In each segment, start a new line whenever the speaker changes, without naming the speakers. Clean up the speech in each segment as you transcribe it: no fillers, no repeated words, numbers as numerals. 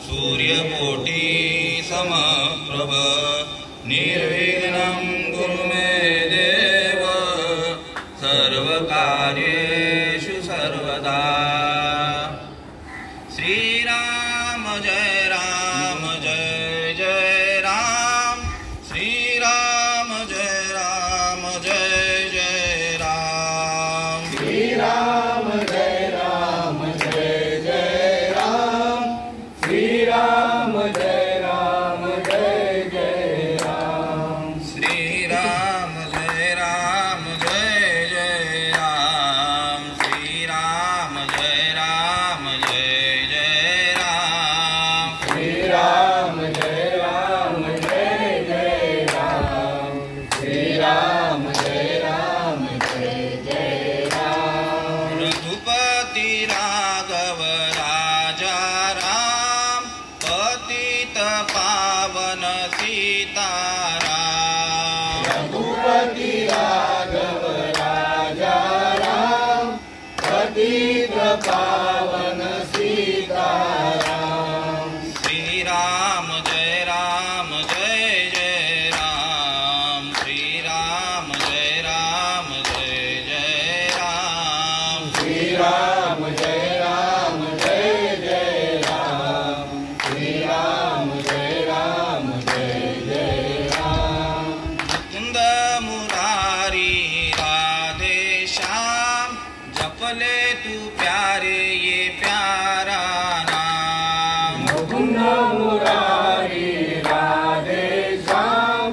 सूर्यकोटि समप्रभ निर्विघ्नं कुरु मे देव सर्वकार्येषु सर्वदा। श्रीराम जय राम जय जय राम, श्रीराम जय राम जय जय राम,
श्रीराम जय राम जय जय राम, श्रीराम जय राम जय जय राम,
श्रीराम जय राम जय जय राम, श्रीराम जय राम जय जय राम,
श्रीराम जय राम जय जय राम, श्रीराम जय राम जय जय राम,
रघुपति राघव राजा राम, पतित पावन सीताराम,
रघुपति राघव राजा राम, पतित पावन सीताराम,
श्रीराम जय राम जय जय राम, श्रीराम जय राम जय जय राम,
श्रीराम जय राम जय जय राम, श्रीराम जय राम जय जय राम,
मुकुंद मुरारी राधे श्याम, जपले तू प्यारे ये प्यारा नाम,
मुकुंद मुरारी राधे श्याम,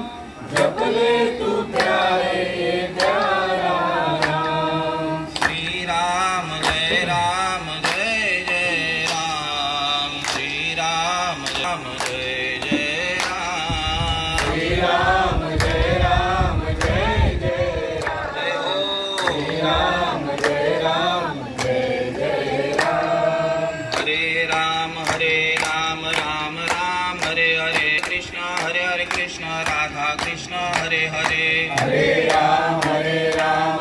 जपले तू प्यारे ये प्यारा नाम,
श्रीराम जय राम जय जय राम, श्रीराम राम जय जय राम,
श्रीराम जय राम जय जय राम,
जय हो
श्रीराम जय राम जय जय राम,
हरे राम राम राम हरे हरे, कृष्ण हरे हरे कृष्ण राधा कृष्ण हरे हरे,
हरे राम राम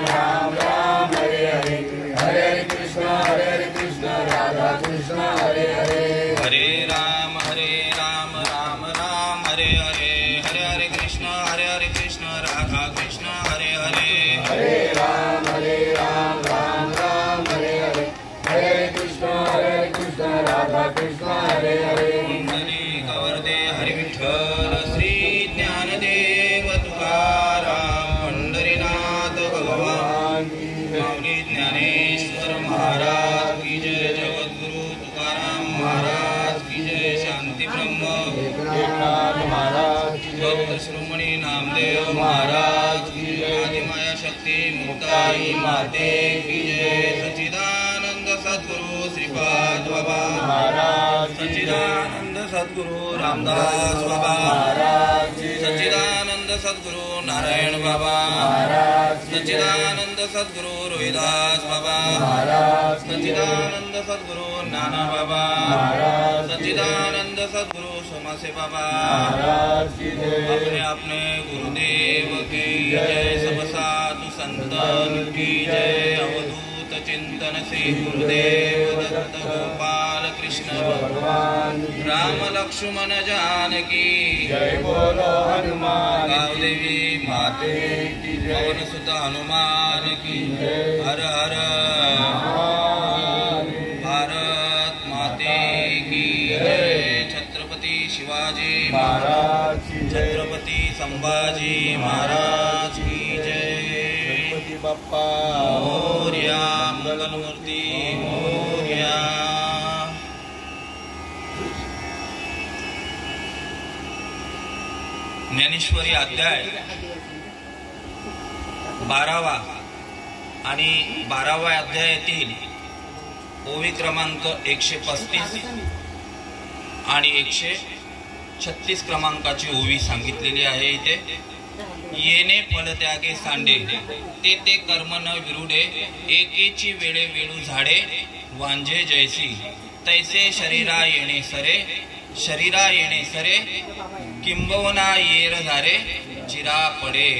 राम हरे हरे, हरे कृष्ण राधा कृष्ण हरे हरे,
हरे राम राम राम हरे हरे, हरे हरे कृष्ण राधा कृष्ण हरे हरे,
हरे राम राम राम हरे हरे, हरे कृष्ण राधा कृष्ण हरे हरे,
कुंडली कवर्दे हरि विठ्ठल श्री ज्ञानदेव तुकाराम पंढरीनाथ भगवान माऊली ज्ञानेश्वर महाराज की जय, जगद्गुरु तुकाराम महाराज की जय, शांती ब्रह्म
एकनाथ महाराज की जय,
भक्त श्रोमणी नामदेव महाराज की जय, आदिमाया शक्ती मुक्ताई माते की जय, सच्चिदानंद सद्गुरु श्रीपाद बाबा
महाराज की जय,
सच्चिदानंद सद्गुरु रामदास बाबा
महाराज की जय,
सच्चिदानंद सद्गुरु नारायण बाबा,
महाराज की जय,
सच्चिदानंद सद्गुरु रोहिदास बाबा,
महाराज की जय,
सच्चिदानंद सद्गुरु नाना बाबा,
महाराज की जय,
सच्चिदानंद सद्गुरु सोमासे बाबा,
महाराज की जय,
अपने अपने गुरुदेव की जय, सब साधु संतन की जय, अवधूत चिंतन श्री गुरुदेव दत्त गोपाल कृष्ण
भगवान की
राम लक्ष्मण जानकी
जय, बोलो हनुमान
गावदेवी माते
की जय,
पवन सुत हनुमान की
जय,
हर हर
महादेव
भारत माते की जय, छत्रपति शिवाजी
महाराज की जय,
छत्रपति संभाजी महाराज की जय,
गणपती बाप्पा
मोरया मंगलमूर्ती मोरया। ज्ञानेश्वरी अध्याय 12वा आणि 12व्या अध्यायातील ओवी क्रमांक 135 आणि 136 क्रमांकाची ओवी सांगितलेली आहे इथे। येणे फलत्यागे सांडे ते कर्म न विरुडे, एकेची वेळे वेळू झाडे वांझे जैसी, तैसे शरीरा येणे सरे किंबवना येर धारे चिरा पडे।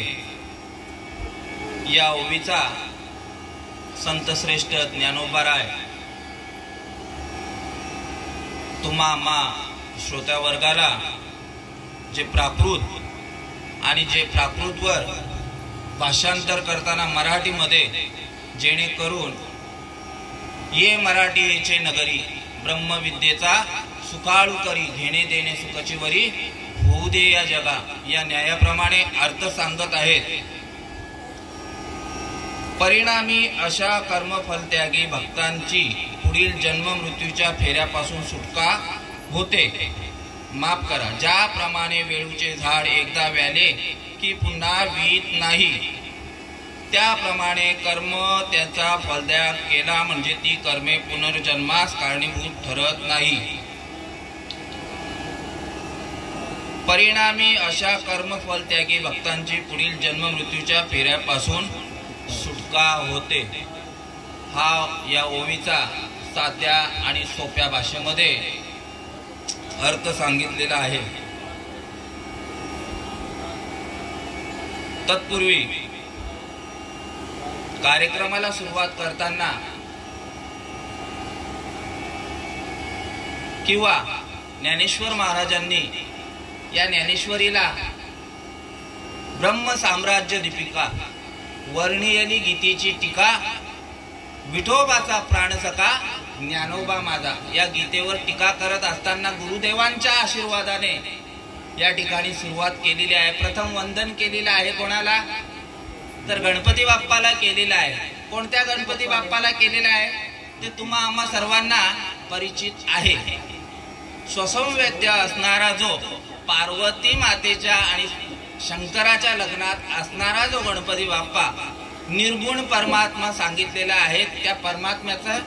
या ओवीचा संतश्रेष्ठ ज्ञानोबा राय तुम्हा श्रोत्या वर्गाला जे प्राकृत आणि जे प्राकृतवर भाषांतर करताना मराठीमध्ये जेणेकरून ये मराठीचे नगरी ब्रह्मविद्येचा सुकाळू करी घेणे देणे सुखाची वरी होऊ दे या जगा या न्यायाप्रमाणे अर्थ सांगत आहेत. परिणामी अशा कर्मफलत्यागी भक्तांची पुढील जन्म मृत्यूच्या फेऱ्यापासून सुटका होते. माफ करा, ज्याप्रमाणे वेळूचे झाड एकदा व्याले की पुन्हा वीत नाही, त्याप्रमाणे कर्म त्याचा फलत्याग केला म्हणजे ती कर्मे पुनर्जन्मास कारणीभूत ठरत नाही. परिणामी अशा कर्मफलत्यागी भक्तांची पुढील जन्म मृत्यूच्या फेऱ्यापासून सुटका होते. हा या ओवीचा साध्या आणि सोप्या भाषेमध्ये अर्थ सांगितलेला आहे. तत्पूर्वी कार्यक्रमाला सुरुवात करताना किंवा ज्ञानेश्वर महाराजांनी या ज्ञानेश्वरीला ब्रह्म साम्राज्य दीपिका वर्णियली गीतेची टीका विठोबाचा प्राणसखा ज्ञानोबा माझा या गीतेवर टीका करत असताना गुरुदेवांच्या आशीर्वादाने या ठिकाणी सुरुवात केलेली आहे. प्रथम वंदन केलेलं आहे कोणाला, तर गणपती बाप्पाला केलेलं आहे. कोणत्या गणपती बाप्पाला केलेलं आहे ते तुम्हा आम्हा सर्वांना परिचित आहे. स्वसंवेद्य असणारा जो पार्वती मातेच्या आणि शंकराच्या लग्नात असणारा जो गणपती बाप्पा निर्गुण परमात्मा सांगितलेला आहे, त्या परमात्म्याचं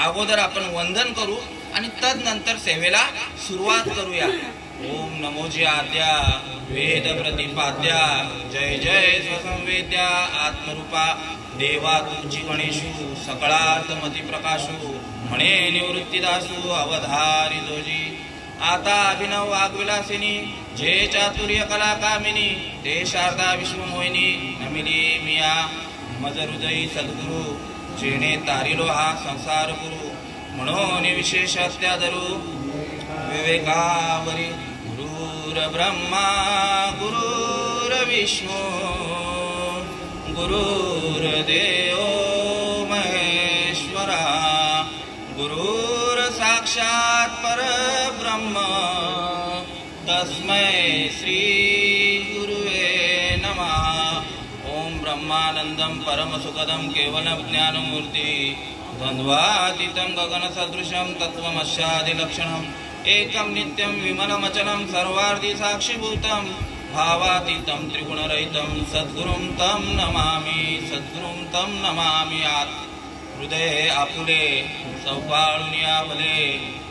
अगोदर आपण वंदन करू आणि तदनंतर सेवेला सुरुवात करूया. ओम नमोजी आद्या वेद प्रतिपाद्या जय जय स्वसंवेद्या आत्मरूपा देवा तुझी गणेशू सकळार्थमती प्रकाशू म्हणे निवृत्तीदासू अवधारी जोजी. आता अभिनव वाग्विलासिनी जे चातुर्य कला कामिनी ते शारदा विश्वमोहिनी नमिली मिया मज हृदयी सद्गुरु जेणे तारिलो हा संसार गुरु म्हणून विशेष त्यादरू विवेकावरी गुरुर ब्रह्मा गुरुर विष्णू गुरुर देव महेश्वरा गुरुर साक्षात परब्रह्म तस्मै श्री गुरुवे नमः. ओम ब्रह्मानंदं परमसुखदं केवलं ज्ञानमूर्ति द्वन्द्वातीतं गगनसदृशं तत्त्वमस्यादिलक्षणम् एकं नित्यं विमलमचलं सर्वार्थी साक्षीभूतं भावातीतं त्रिगुणरहितं सद्गुरुं तं नमामि सद्गुरुं तं नमामि. हृदय आपुले सौपाळून यावले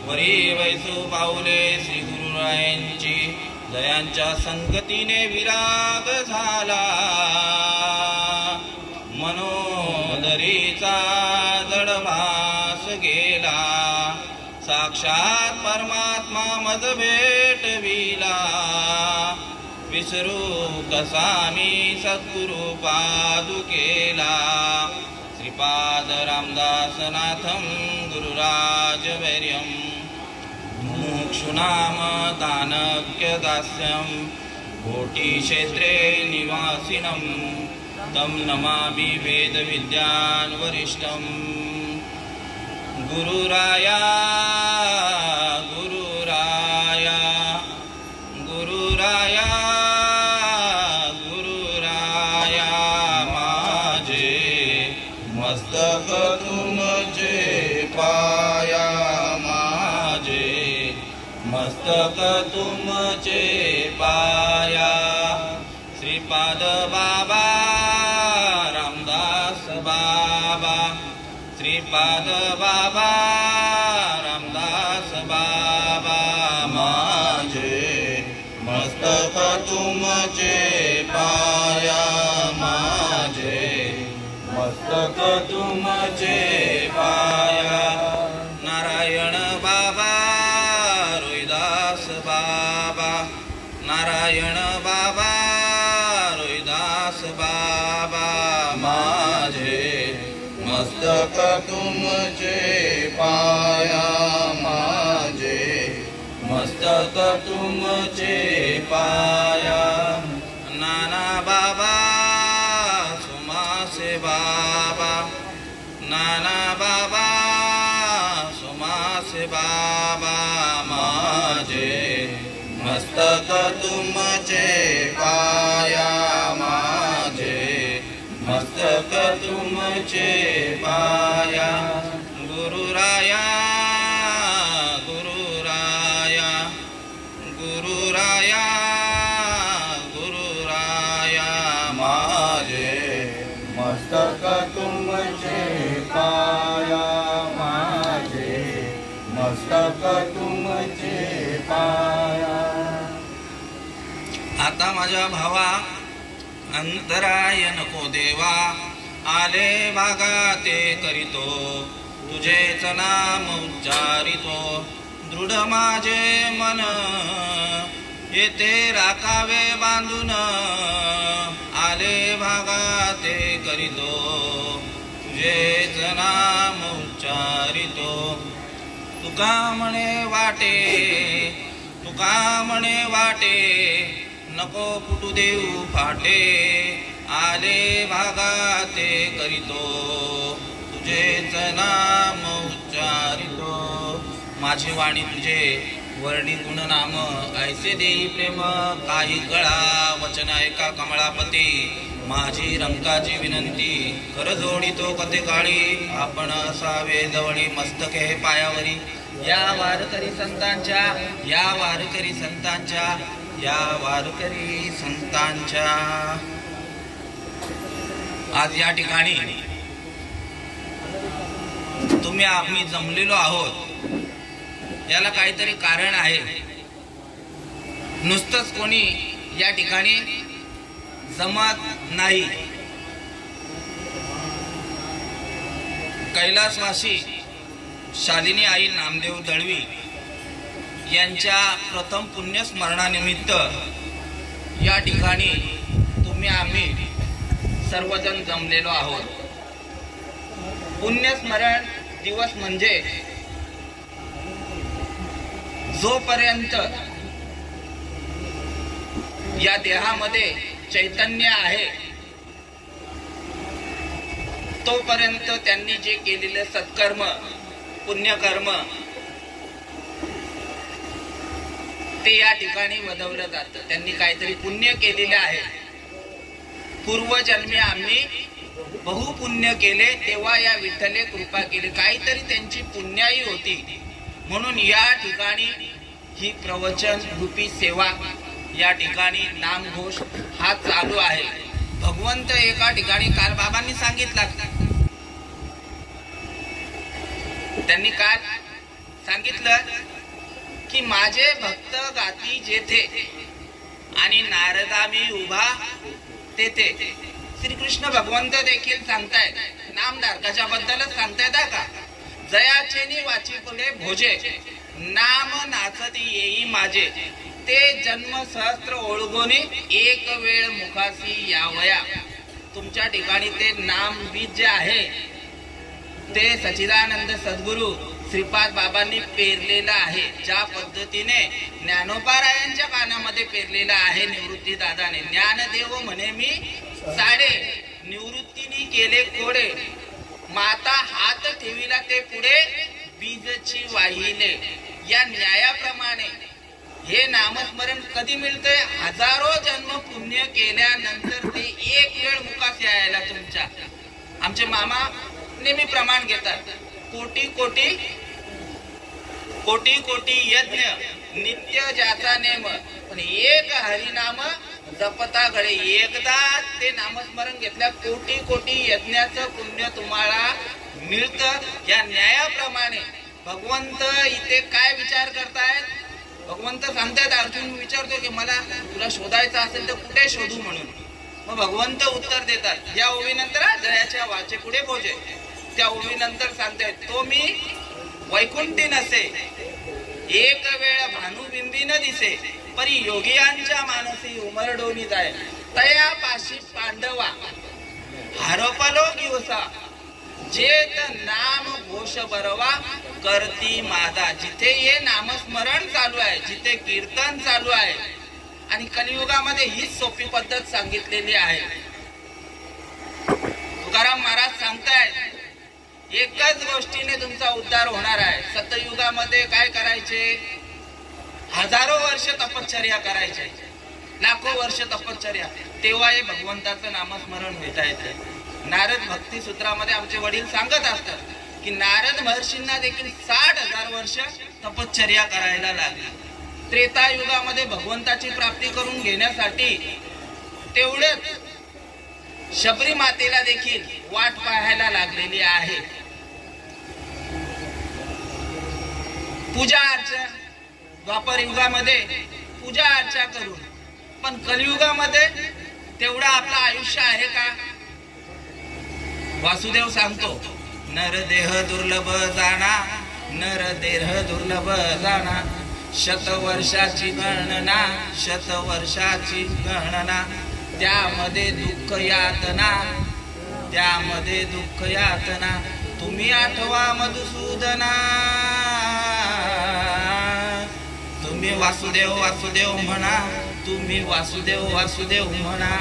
वरी वैसू पाऊले श्री गुरुरायांची दयांच्या संगतीने विराग झाला मनोदरीचा जडभास गेला साक्षात परमात्मा मज भेटविला विसरू कसा मी सद्गुरु पादुकेला. श्रीपाद रामदासनाथं गुरुराजवैर्यं मुमुक्षुनाम दानक्यदास्यं कोटिक्षेत्रे निवासिनं तं नमामि वेदविद्यान् वरिष्ठं. गुरुराया गुरुराया गुरुराया गुरुराया माझे मस्तक तुमचे पाया माझे मस्तक तुमचे पाया. श्रीपाद बाबा रामदास बाबा श्रीपाद बाबा रामदास बाबा माझे मस्तक तुमचे पाया माझे मस्तक तुमचे पाया. नारायण बाबा रोहिदास बाबा नारायण बाबा रोहिदास बाबा माझे मस्तक तुमचे पाया माझे तुमचे पाया नाना बाबा सुमासे बाबा नाना बाबा सुमासे बाबा माझे मस्तक तुमचे पाया माझे मस्तक तुमचे पाया गुरुराया गुरुराया गुरुराया गुरुराया माझे
मस्तक तुमचे पाया माझे मस्तक तुमचे पाया.
आता माझ्या भावा अंतराय नको देवा आले भागा ते करीतो तुझेच नाम उच्चारितो दृढ माझे मन येथे राखावे बांधून आले भागा ते करीतो तुझेच नाम उच्चारितो तुका म्हणे वाटे तुका म्हणे वाटे नको फुटू देऊ फाटे आले भागा ते करीतो तुझेच नाम उच्चारितो माझी वाणी तुझे वर्णी गुण नाम ऐसे देई प्रेम काही कळा वचन ऐका कमळापती माझी रंकाची विनंती कर जोडितो कथे काळी आपण असावे जवळी मस्तके हे पायावरी या वारकरी संतांच्या या वारकरी संतांच्या या वारकरी संतांच्या. आज या ठिकाणी तुम्ही आम्ही जमलेलो आहोत याला काहीतरी कारण आहे. नुसतंच कोणी या ठिकाणी जमत नाही. कैलासवासी शालिनी आई नामदेव दळवी यांच्या प्रथम पुण्यस्मरणानिमित्त या ठिकाणी तुम्ही आम्ही सर्वजण जमलेलो आहोत. पुण्यस्मरण दिवस म्हणजे जोपर्यंत या देहामध्ये चैतन्य आहे तोपर्यंत त्यांनी जे केलेले सत्कर्म पुण्यकर्म ते या ठिकाणी वदवलं जातं. त्यांनी काहीतरी पुण्य केलेले आहे. पूर्वजन्मी आम्ही बहुपुण्य केले तेव्हा या विठ्ठले कृपा केली. काहीतरी त्यांची पुण्याई होती म्हणून या ठिकाणी ही प्रवचन रूपी सेवा या ठिकाणी नामघोष हा चालू आहे. भगवंत एका ठिकाणी काल बाबांनी सांगितलं त्यांनी काल सांगितलं की माझे भक्त गाती जेथे आणि नारदा मी उभा तेथे. श्रीकृष्ण भगवंत देखील सांगतायत नामधारकाच्या बद्दलच सांगतायत का जयाचेनी वाची पुढे भोजे नाम नाचती येई माझे ते जन्म सहस्त्र ओळगोनी एक वेळ मुखासी यावया. तुमच्या ठिकाणी ते नाम बीज जे आहे ते सच्चिदानंद सद्गुरु श्रीपाद बाबांनी पेरलेलं आहे. ज्या पद्धतीने ज्ञानोबारायांच्या कानामध्ये पेरलेलं आहे निवृत्ती दादाने. ज्ञानदेव म्हणे मी साडे निवृत्तीने केले कोडे माता हात ठेविला ते पुढे बीजची वाहिले. या न्यायाप्रमाणे हे नामस्मरण कधी मिळतंय हजारो जन्म पुण्य केल्यानंतर ते एक वेळ मुखास यायला. तुमच्या आमचे मामा नेहमी प्रमाण घेतात कोटी कोटी कोटी कोटी यज्ञ नित्य ज्याचा नेम पण एक हरिनाम जपता घडे. एकदा ते नामस्मरण घेतल्या कोटी कोटी यज्ञाचं पुण्य तुम्हाला मिळतं. या न्यायाप्रमाणे भगवंत इथे काय विचार करतायत. भगवंत सांगतायत अर्जुन विचारतो की मला तुला शोधायचं असेल तर कुठे शोधू म्हणून. मग भगवंत उत्तर देतात या ओवीनंतर जयाच्या वाचे पुढे भोजे. त्या ओवीनंतर सांगतायत तो मी वैकुंठी नसे एक वेळ भानुबिंबी न दिसे परी योगियांच्या मानसी उमरडोनी जाय तया पाशी पांडवा हरपलो दिवसा जेत नाम घोष बरवा करती माझा. जिथे हे नामस्मरण चालू आहे, जिथे कीर्तन चालू आहे, आणि कलियुगामध्ये हीच सोपी पद्धत सांगितलेली आहे. तुकाराम महाराज सांगतायत एकच गोष्टीने तुमचा उद्धार होणार आहे. सतयुगामध्ये काय करायचे? हजारो वर्ष तपश्चर्या करायचे, लाखो वर्ष तपश्चर्या, तेव्हा हे भगवंताचं नामस्मरण घेता येते. नारद भक्ती सूत्रामध्ये आमचे वडील सांगत असतात की नारद महर्षींना देखील 60,000 वर्ष तपश्चर्या करायला लागली. त्रेतायुगामध्ये भगवंताची प्राप्ती करून घेण्यासाठी तेवढेच शबरी मातेला देखील वाट पाहायला लागलेली आहे. पूजा अर्चा द्वापर युगामध्ये पूजा अर्चा करून, पण कलियुगामध्ये तेवढं आपलं आयुष्य आहे का? वासुदेव सांगतो नरदेह दुर्लभ जाणा, नरदेह दुर्लभ जाणा, शतवर्षाची गणना, शतवर्षाची गणना, त्यामध्ये दुःख यातना, त्यामध्ये दुःख यातना, तुम्ही आठवा मधुसूदना. तुम्ही वासुदेव वासुदेव म्हणा, तुम्ही वासुदेव वासुदेव म्हणा.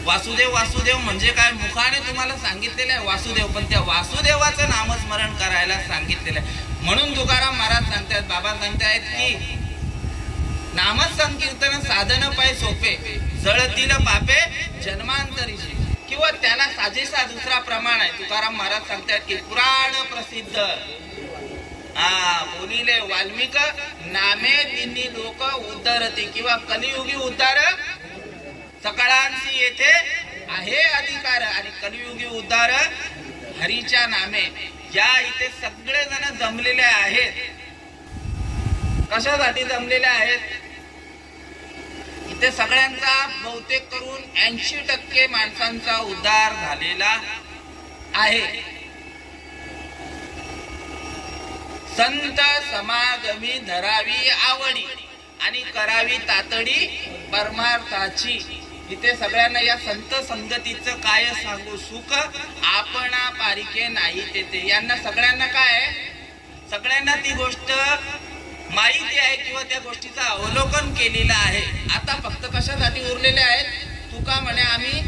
वासुदेव वासुदेव म्हणजे काय? मुखाने तुम्हाला सांगितलेलं आहे वासुदेव, पण त्या वासुदेवाचं नामस्मरण करायला सांगितलेलं आहे. म्हणून तुकाराम महाराज सांगतात, बाबा सांगतायत की नामसंकीर्तन साधन पाय सोपे, जळतील पापे जन्मांतरीची. किंवा त्याला साजेसा दुसरा प्रमाण आहे. तुकाराम महाराज सांगतायत की पुराण प्रसिद्ध बोलिले वाल्मिक नामे तिन्ही लोक उद्धरती, किंवा कलियुगी उद्धार सकळांशी येथे आहे अधिकार, आणि कलियुगी उद्धार हरीच्या नामे. या इथे सगळे जण जमलेले आहेत. कशासाठी जमलेले आहेत? इथे सगळ्यांचा बहुतेक करून 80% माणसांचा उद्धार झालेला आहे. संत समागमी धरावी आवडी आणि करावी तातडी परमार्थाची. इथे सगळ्यांना या संत संगतीचं काय सांगू, सुख आपणा पारिके नाही तेथे. यांना सगळ्यांना काय, सगळ्यांना ती गोष्ट माहिती आहे किंवा त्या गोष्टीचं अवलोकन केलेलं आहे. आता फक्त कशासाठी उरलेले आहेत? तुका म्हणे आम्ही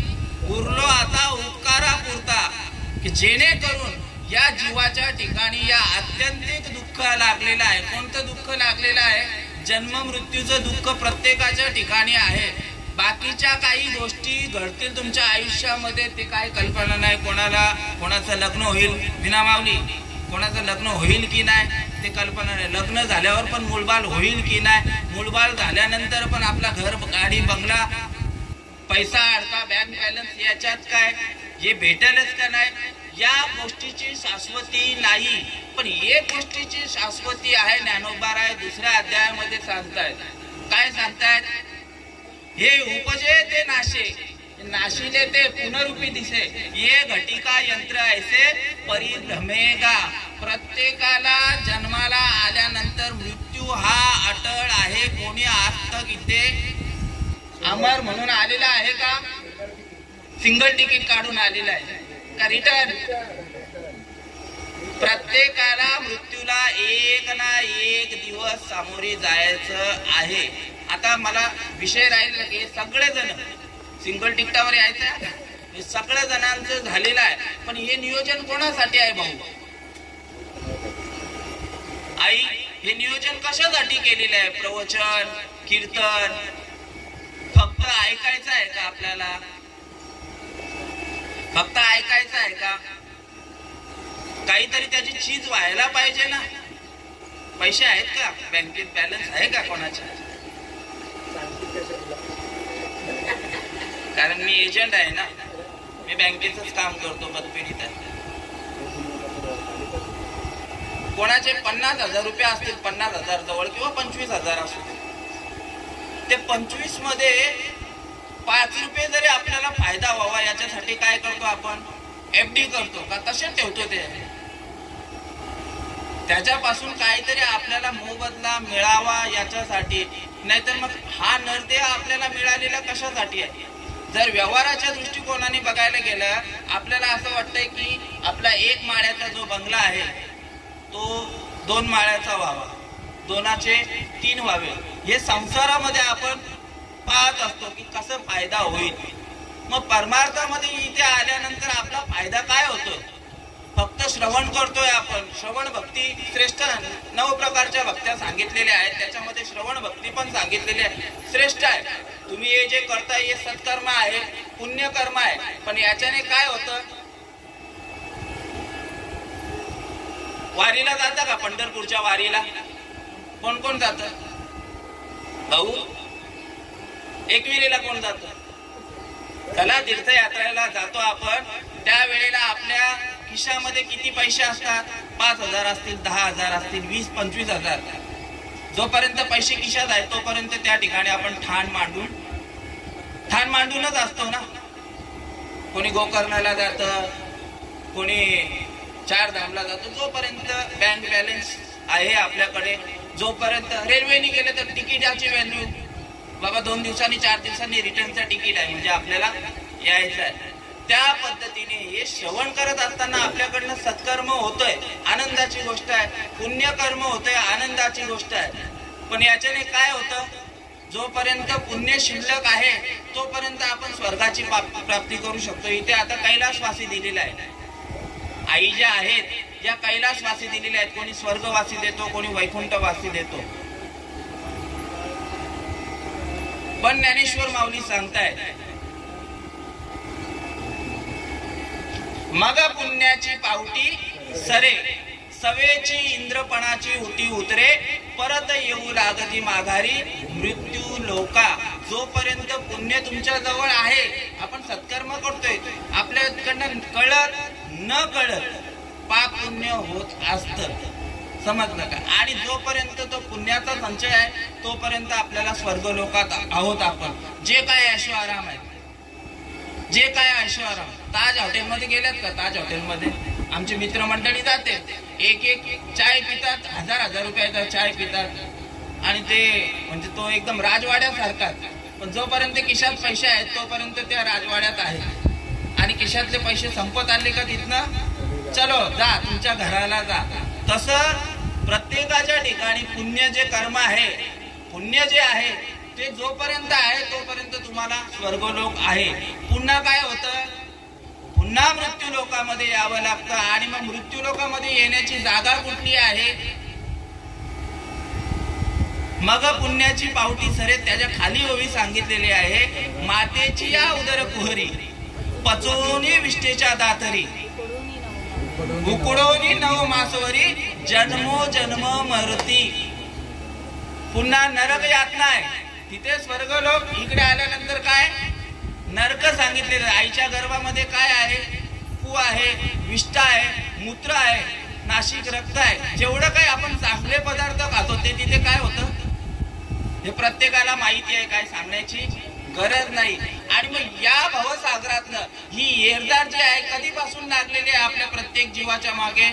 उरलो आता उपकारा पुरता, की जेणेकरून या जीवाच्या ठिकाणी या आत्यंतिक दुःख लागलेलं आहे. कोणतं दुःख लागलेलं आहे? जन्म मृत्यूचं दुःख प्रत्येकाच्या ठिकाणी आहे. बाकीच्या काही गोष्टी घडतील तुमच्या आयुष्यामध्ये, ते काय कल्पना नाही. कोणाचं लग्न होईल विनामावली, कोणाचं लग्न होईल की नाही ते कल्पना नाही. लग्न झाल्यावर पण मूलबाल होईल की नाही, मूलबाल झाल्यानंतर पण आपला घर गाडी बंगला पैसा अडका बँक बॅलन्स याच्यात काय हे भेटेलच का नाही, या गोष्टीची शाश्वती नाही. पण एक गोष्टीची शाश्वती आहे. ज्ञानोबाराय दुसऱ्या अध्यायामध्ये सांगतायत. काय सांगतायत? हे उपजे ते नाशे, नाशिले ते पुनरुपी दिसे, ये घटिका यंत्र ऐसे परिभ्रमेगा. प्रत्येकाला जन्माला आल्यानंतर मृत्यू हा अटळ आहे. कोणी आज तक इथे अमर म्हणून आलेला आहे का? सिंगल तिकीट काढून आलेला आहे का रिटर्न? प्रत्येकाला मृत्यूला एक ना एक दिवस सामोरे जायचं आहे. आता मला विषय राहिला की सगळेजण सिंगल तिकिटावर यायचं आहे, हे सगळ्या जणांचं झालेलं आहे. पण हे नियोजन कोणासाठी आहे भाऊ? आई, हे नियोजन कशासाठी केलेलं आहे? प्रवचन कीर्तन फक्त ऐकायचं आहे का आपल्याला? फक्त ऐकायचं आहे का? काहीतरी त्याची चीज व्हायला पाहिजे ना. पैसे आहेत का? बँकेत बॅलन्स आहे का कोणाच्या? कारण मी एजंट आहे ना, मी बँकेचंच काम करतो, पतपेढीत आहे. कोणाचे 50,000 रुपये असतील, 50,000 जवळ किंवा 25,000 असू दे, ते 25 मध्ये 5 रुपये जरी आपल्याला फायदा व्हावा याच्यासाठी काय करतो आपण? FD करतो का? तसे ठेवतो ते. त्याच्यापासून काहीतरी आपल्याला मोबदला मिळावा याच्यासाठी. नाहीतर मग हा नरदेह आपल्याला मिळालेला कशासाठी आहे? जर व्यवहाराच्या दृष्टिकोनाने बघायला गेलं, आपल्याला असं वाटतंय की आपला 1 माळ्याचा जो बंगला आहे तो 2 माळ्याचा व्हावा, 2चे 3 व्हावे. हे संसारामध्ये आपण पाहत असतो की कसं फायदा होईल. मग परमार्थामध्ये इथे आल्यानंतर आपला फायदा काय होतो? फक्त श्रवण करतोय आपण. श्रवण भक्ती श्रेष्ठ 9 प्रकारच्या भक्त्या सांगितलेल्या आहेत, त्याच्यामध्ये श्रवण भक्ती पण सांगितलेली आहे, श्रेष्ठ आहे. तुम्ही हे जे करताय हे सत्कर्म आहे, पुण्यकर्म आहे. पण याच्याने काय होतं? वारीला जाता का? पंढरपूरच्या वारीला कोण कोण जात? भाऊ, एकविरीला कोण जात? चला, तीर्थयात्रेला जातो आपण. त्यावेळेला आपल्या खिशामध्ये किती पैसे असतात? 5,000 असतील, 10,000 असतील, 20-25,000. जोपर्यंत पैसे खिशात आहे तोपर्यंत त्या ठिकाणी आपण ठाण मांडूनच असतो ना. कोणी गोकर्णाला जात, कोणी 4 धामला जातो. जोपर्यंत बँक बॅलन्स आहे आपल्याकडे, जोपर्यंत रेल्वेने गेले तर तिकिटाची व्हॅल्यू बाबा 2 दिवसांनी 4 दिवसांनी रिटर्नचं तिकीट आहे, म्हणजे आपल्याला यायचं आहे. त्या पद्धतीने हे श्रवण करत असताना आपल्याकडनं सत्कर्म होतोय, आनंदाची गोष्ट आहे. पुण्यकर्म होतोय, आनंदाची गोष्ट आहे. पण याच्याने काय होतं? जोपर्यंत पुण्य शिल्लक आहे तोपर्यंत आपण स्वर्गाची प्राप्ती करू शकतो. इथे आता कैलासवासी दिलेला आहे. आई ज्या आहेत या कैलासवासी दिलेल्या आहेत. कोणी स्वर्गवासी देतो, कोणी वैकुंठवासी देतो. पण ज्ञानेश्वर माऊली सांगतायत, मग पुण्याची पावटी सरे, सवेची इंद्रपणाची उटी उतरे, परत येऊ लागती माघारी मृत्यू लोका. जोपर्यंत पुण्य तुमच्या जवळ आहे, आपण सत्कर्म करतोय, आपल्याकडनं कळत न कळत पाप पुण्य होत असत, समजलं का? आणि जोपर्यंत तो पुण्याचा संचय आहे तोपर्यंत आपल्याला स्वर्गलोकात आहोत आपण. जे काय ऐशो आराम आहे, जे काय ऐशो आराम. ताज हॉटेलमध्ये गेल्यात का? ताज हॉटेलमध्ये आमची मित्रमंडळी जाते, एक चाय पितात, 1000 रुपयाचा चाय पितात, आणि ते म्हणजे तो एकदम राजवाड्यासारखा. पण जोपर्यंत खिशात पैसे आहेत तोपर्यंत त्या राजवाड्यात आहेत, आणि खिशातले पैसे संपत आले का तिथनं चलो जा, तुमच्या घराला जा. तसं प्रत्येकाच्या ठिकाणी पुण्य जे कर्म आहे, पुण्य जे आहे ते जोपर्यंत आहे तोपर्यंत तुम्हाला स्वर्गलोक आहे. पुन्हा काय होतं? पुन्हा मृत्यू लोकामध्ये यावं लागतं. आणि मग मृत्यू लोकामध्ये येण्याची जागा कुठली आहे? मग पुण्याची पावटी सरे, त्याच्या खाली ओवी सांगितलेली आहे, मातेची या उदर कुहरी, पचोनी विष्ठेच्या दातरी, उकडोनी 9 मासवरी, जन्मो जन्म मरती. पुन्हा नरक यातना आहे, तिथे स्वर्गलोक. इकडे आल्यानंतर काय? नरक सांगितलेलं. आईच्या गर्भामध्ये काय आहे? कू आहे, विष्ठ आहे, मूत्र आहे, नाशिक रक्त आहे. जेवढं काही आपण चांगले पदार्थ खातो ते तिथे काय होतं हे प्रत्येकाला माहिती आहे, काय सांगण्याची गरज नाही. आणि मग या भवसागरातनं ही येरदार जी आहे कधीपासून लागलेली आहे आपल्या प्रत्येक जीवाच्या मागे,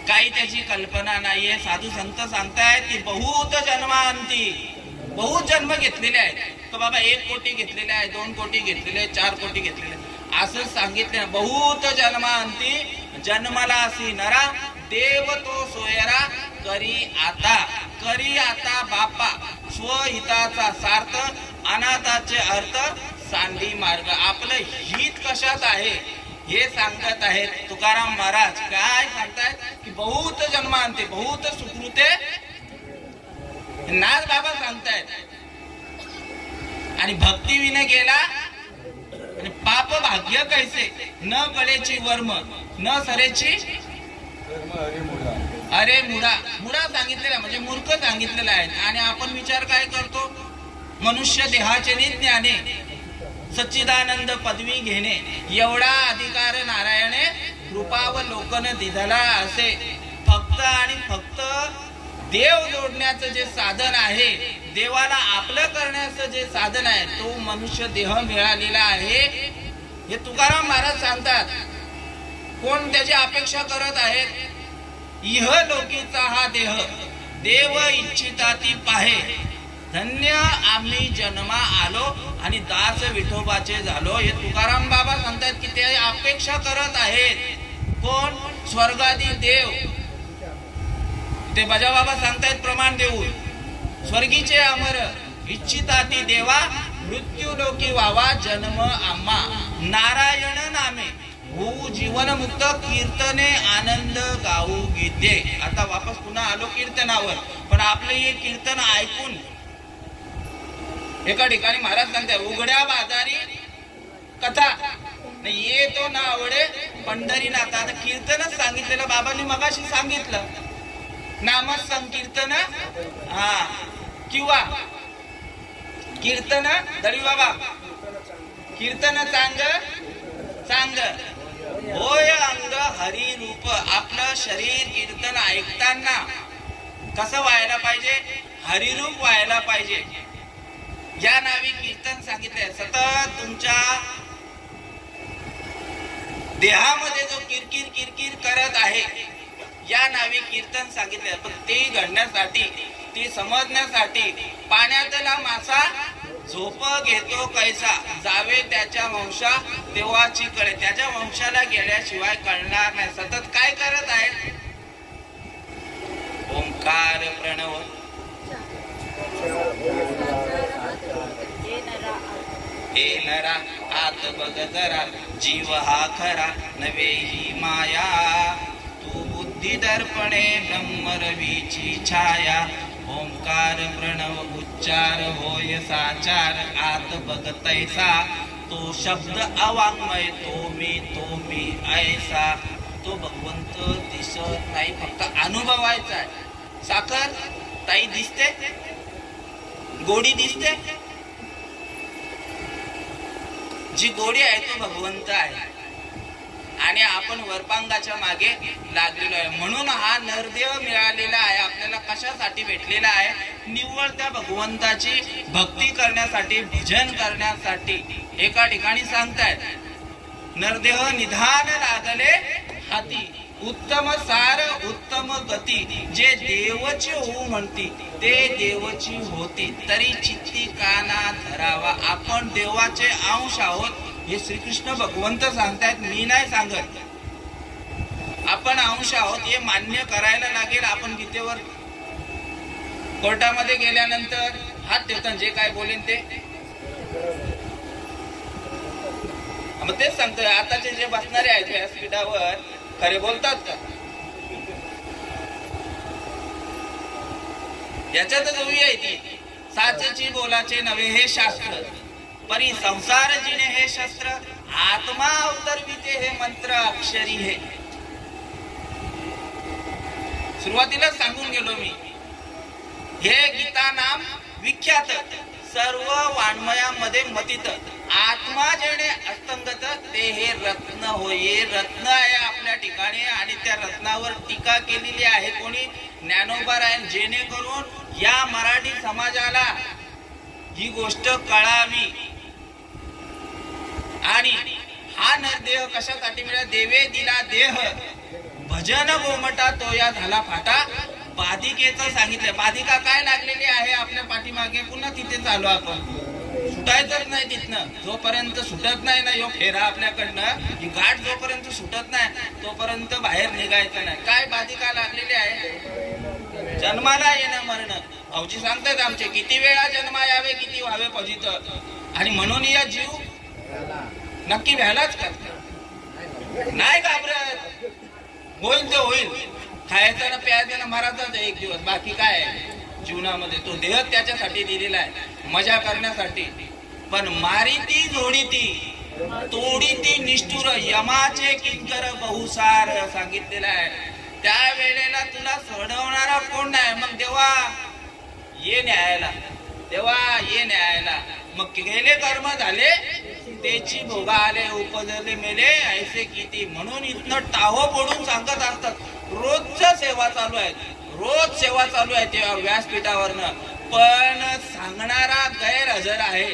काही त्याची कल्पना नाहीये. साधू संत सांगतायत की बहुत जन्मांती, बहुत जन्म घेतलेले आहेत. तर बाबा 1 कोटी घेतलेले आहे, 2 कोटी घेतलेले, 4 कोटी घेतलेले, असं सांगितलं. बहुत जन्मांती जन्मला असी नरा, देव तो सोयरा करी आता बापा, स्वहिताचा सार्थ, अनाथाचे अर्थ, सांडी मार्ग. आपलं हित कशात आहे हे सांगत आहेत तुकाराम महाराज. काय सांगतायत की बहुत जन्मांती, बहुत सुकृते नाथ बाबा सांगतायत. आणि भक्ती विने गेला आणि पाप भाग्य कैसे, न गळेची वर्म, न सरेची अरे मुडा सांगितलेला, म्हणजे मूर्ख सांगितलेला आहे. आणि आपण विचार काय करतो? मनुष्य देहाचे ज्ञाने, सच्चिदानंद पदवी घेणे, एवढा अधिकार नारायणे कृपावलोकन दिधला असे. फक्त आणि फक्त देव जोडण्याचं जे साधन आहे, देवाला आपलं करण्याचं जे साधन आहे, तो मनुष्य देह मिळालेला आहे. हे तुकाराम महाराज सांगतात. कोण त्याची अपेक्षा करत आहेत? इह लोकीचा हा देह, देव इच्छिता ती पाहे, धन्य आम्ही जन्मा आलो आणि दास विठोबाचे झालो. हे तुकाराम बाबा सांगतात की ते अपेक्षा करत आहेत. कोण? स्वर्गादी देव. ते बजाबाबा सांगतायत प्रमाण देऊन, स्वर्गीचे अमर इच्छिताती देवा मृत्यू लोकी व्हावा जन्म आम्हा. नारायण नामे होऊ जीवन मुक्त कीर्तने आनंद गाऊ गीते. आता वापस पुन्हा आलो कीर्तनावर. पण आपले हे कीर्तन ऐकून एका ठिकाणी महाराज सांगतात उघड्या बाजारी कथा येतो ना आवडे पंढरीनाथ. आता कीर्तनच सांगितलेलं बाबांनी मगाशी सांगितलं. नामच संकीर्तन किंवा कीर्तन दळी बाबा कीर्तन सांग होय अंग हरी रूप. आपलं शरीर कीर्तन ऐकताना कसं व्हायला पाहिजे? हरिरूप व्हायला पाहिजे. या नावी कीर्तन सांगितलंय. सतत तुमच्या देहामध्ये जो किरकिर किरकिर करत आहे या नावी कीर्तन सांगितलंय. पण ते घडण्यासाठी, ते समजण्यासाठी पाण्यातला मासा झोप घेतो कैसा जावे त्याच्या वंशा देवाची कळे. त्याच्या वंशाला गेल्याशिवाय कळणार नाही. सतत काय करत आहे? ओंकार प्रणव हे नरा आत बघ जरा जीव हा खरा नवे ही माया. तू बुद्धी दर्पणे ब्रह्मरवीची छाया. ओंकार प्रणव उच्चार होय साचार आत बघ तैसा. तो शब्द अवाङ्मय तो मी ऐसा. तो भगवंत दिसत नाही, फक्त अनुभवायचा आहे. साखर ताई दिसते, गोडी दिसते. जी गोडी आहे तो भगवंत आहे आणि आपण वरपांगाच्या मागे लागलेलो आहे. म्हणून हा नरदेव मिळालेला आहे. आपल्याला कशासाठी भेटलेला आहे? निव्वळ त्या भगवंताची भक्ती करण्यासाठी, भजन करण्यासाठी. एका ठिकाणी सांगतायत नरदेव निधान लागले हाती उत्तम सार उत्तम गती. जे देवची होऊ म्हणती ते देवची होती तरी चित्ती काना धरावा. आपण देवाचे अंश आहोत हे श्रीकृष्ण भगवंत सांगतायत, मी नाही सांगत. आपण अंश आहोत हे मान्य करायला लागेल. आपण गीतेवर कोर्टामध्ये गेल्यानंतर हात ठेवताना जे काय बोलेन ते मग तेच सांगतोय. आताचे जे बसणारे आहेत व्यासपीठावर खरे बोलतात का? याच्यातच उभी आहे ती. साचेची बोलाचे नव्हे हे शास्त्र परी संसार जिने हे शस्त्र. आत्मा अवतरविते हे मंत्र अक्षरी हे. सुरुवातीला सांगून गेलो मी. हे गीता नाम विख्यात सर्व वाङ्मयामध्ये मतित. आत्मा जेणे अस्तंगत ते हे रत्न होय. रत्न आहे आपल्या ठिकाणी आणि त्या रत्नावर टीका केलेली आहे कोणी? ज्ञानोबा. जेणेकरून या मराठी समाजाला ही गोष्ट कळावी. आणि हा नरदेह कशासाठी मिळाला? देवे दिला देह भजन गोमटा तो या झाला फाटा. बाधिकेचं सांगितलं. बाधिका काय लागलेली आहे आपल्या पाठीमागे? पुन्हा तिथे चालू आपण. सुटायचंच नाही तिथनं. जोपर्यंत सुटत नाही ना यो फेरा आपल्याकडनं, ही गाठ जोपर्यंत सुटत नाही तोपर्यंत बाहेर निघायचं नाही. काय बाधिका लागलेली आहे? जन्माला येणं मरण. भाऊजी सांगतात आमचे किती वेळा जन्मा यावे किती व्हावे पजित. आणि म्हणून या जीव नक्की व्हायलाच करतात. नाही घाबरत. होईल ते होईल. खायचं ना प्यायचं ना मरायचं एक दिवस. बाकी काय आहे जीवनामध्ये? तो देह त्याच्यासाठी दिलेला आहे, मजा करण्यासाठी. पण मारी ती जोडी ती तोडी ती निष्ठुर यमाचे किंकर बहुसार सांगितलेलं आहे. त्या वेळेला तुला सोडवणारा कोण नाही. मग देवा ये न्यायला, देवा ये न्यायला. मग गेले कर्म झाले त्याची भोगा आले उपजले मेले ऐसे किती. म्हणून इथनं टाहो पडून सांगत असतात. रोजच्या सेवा चालू आहेत, रोज सेवा चालू आहे तेव्हा व्यासपीठावरनं. पण सांगणारा गैरहजर आहे.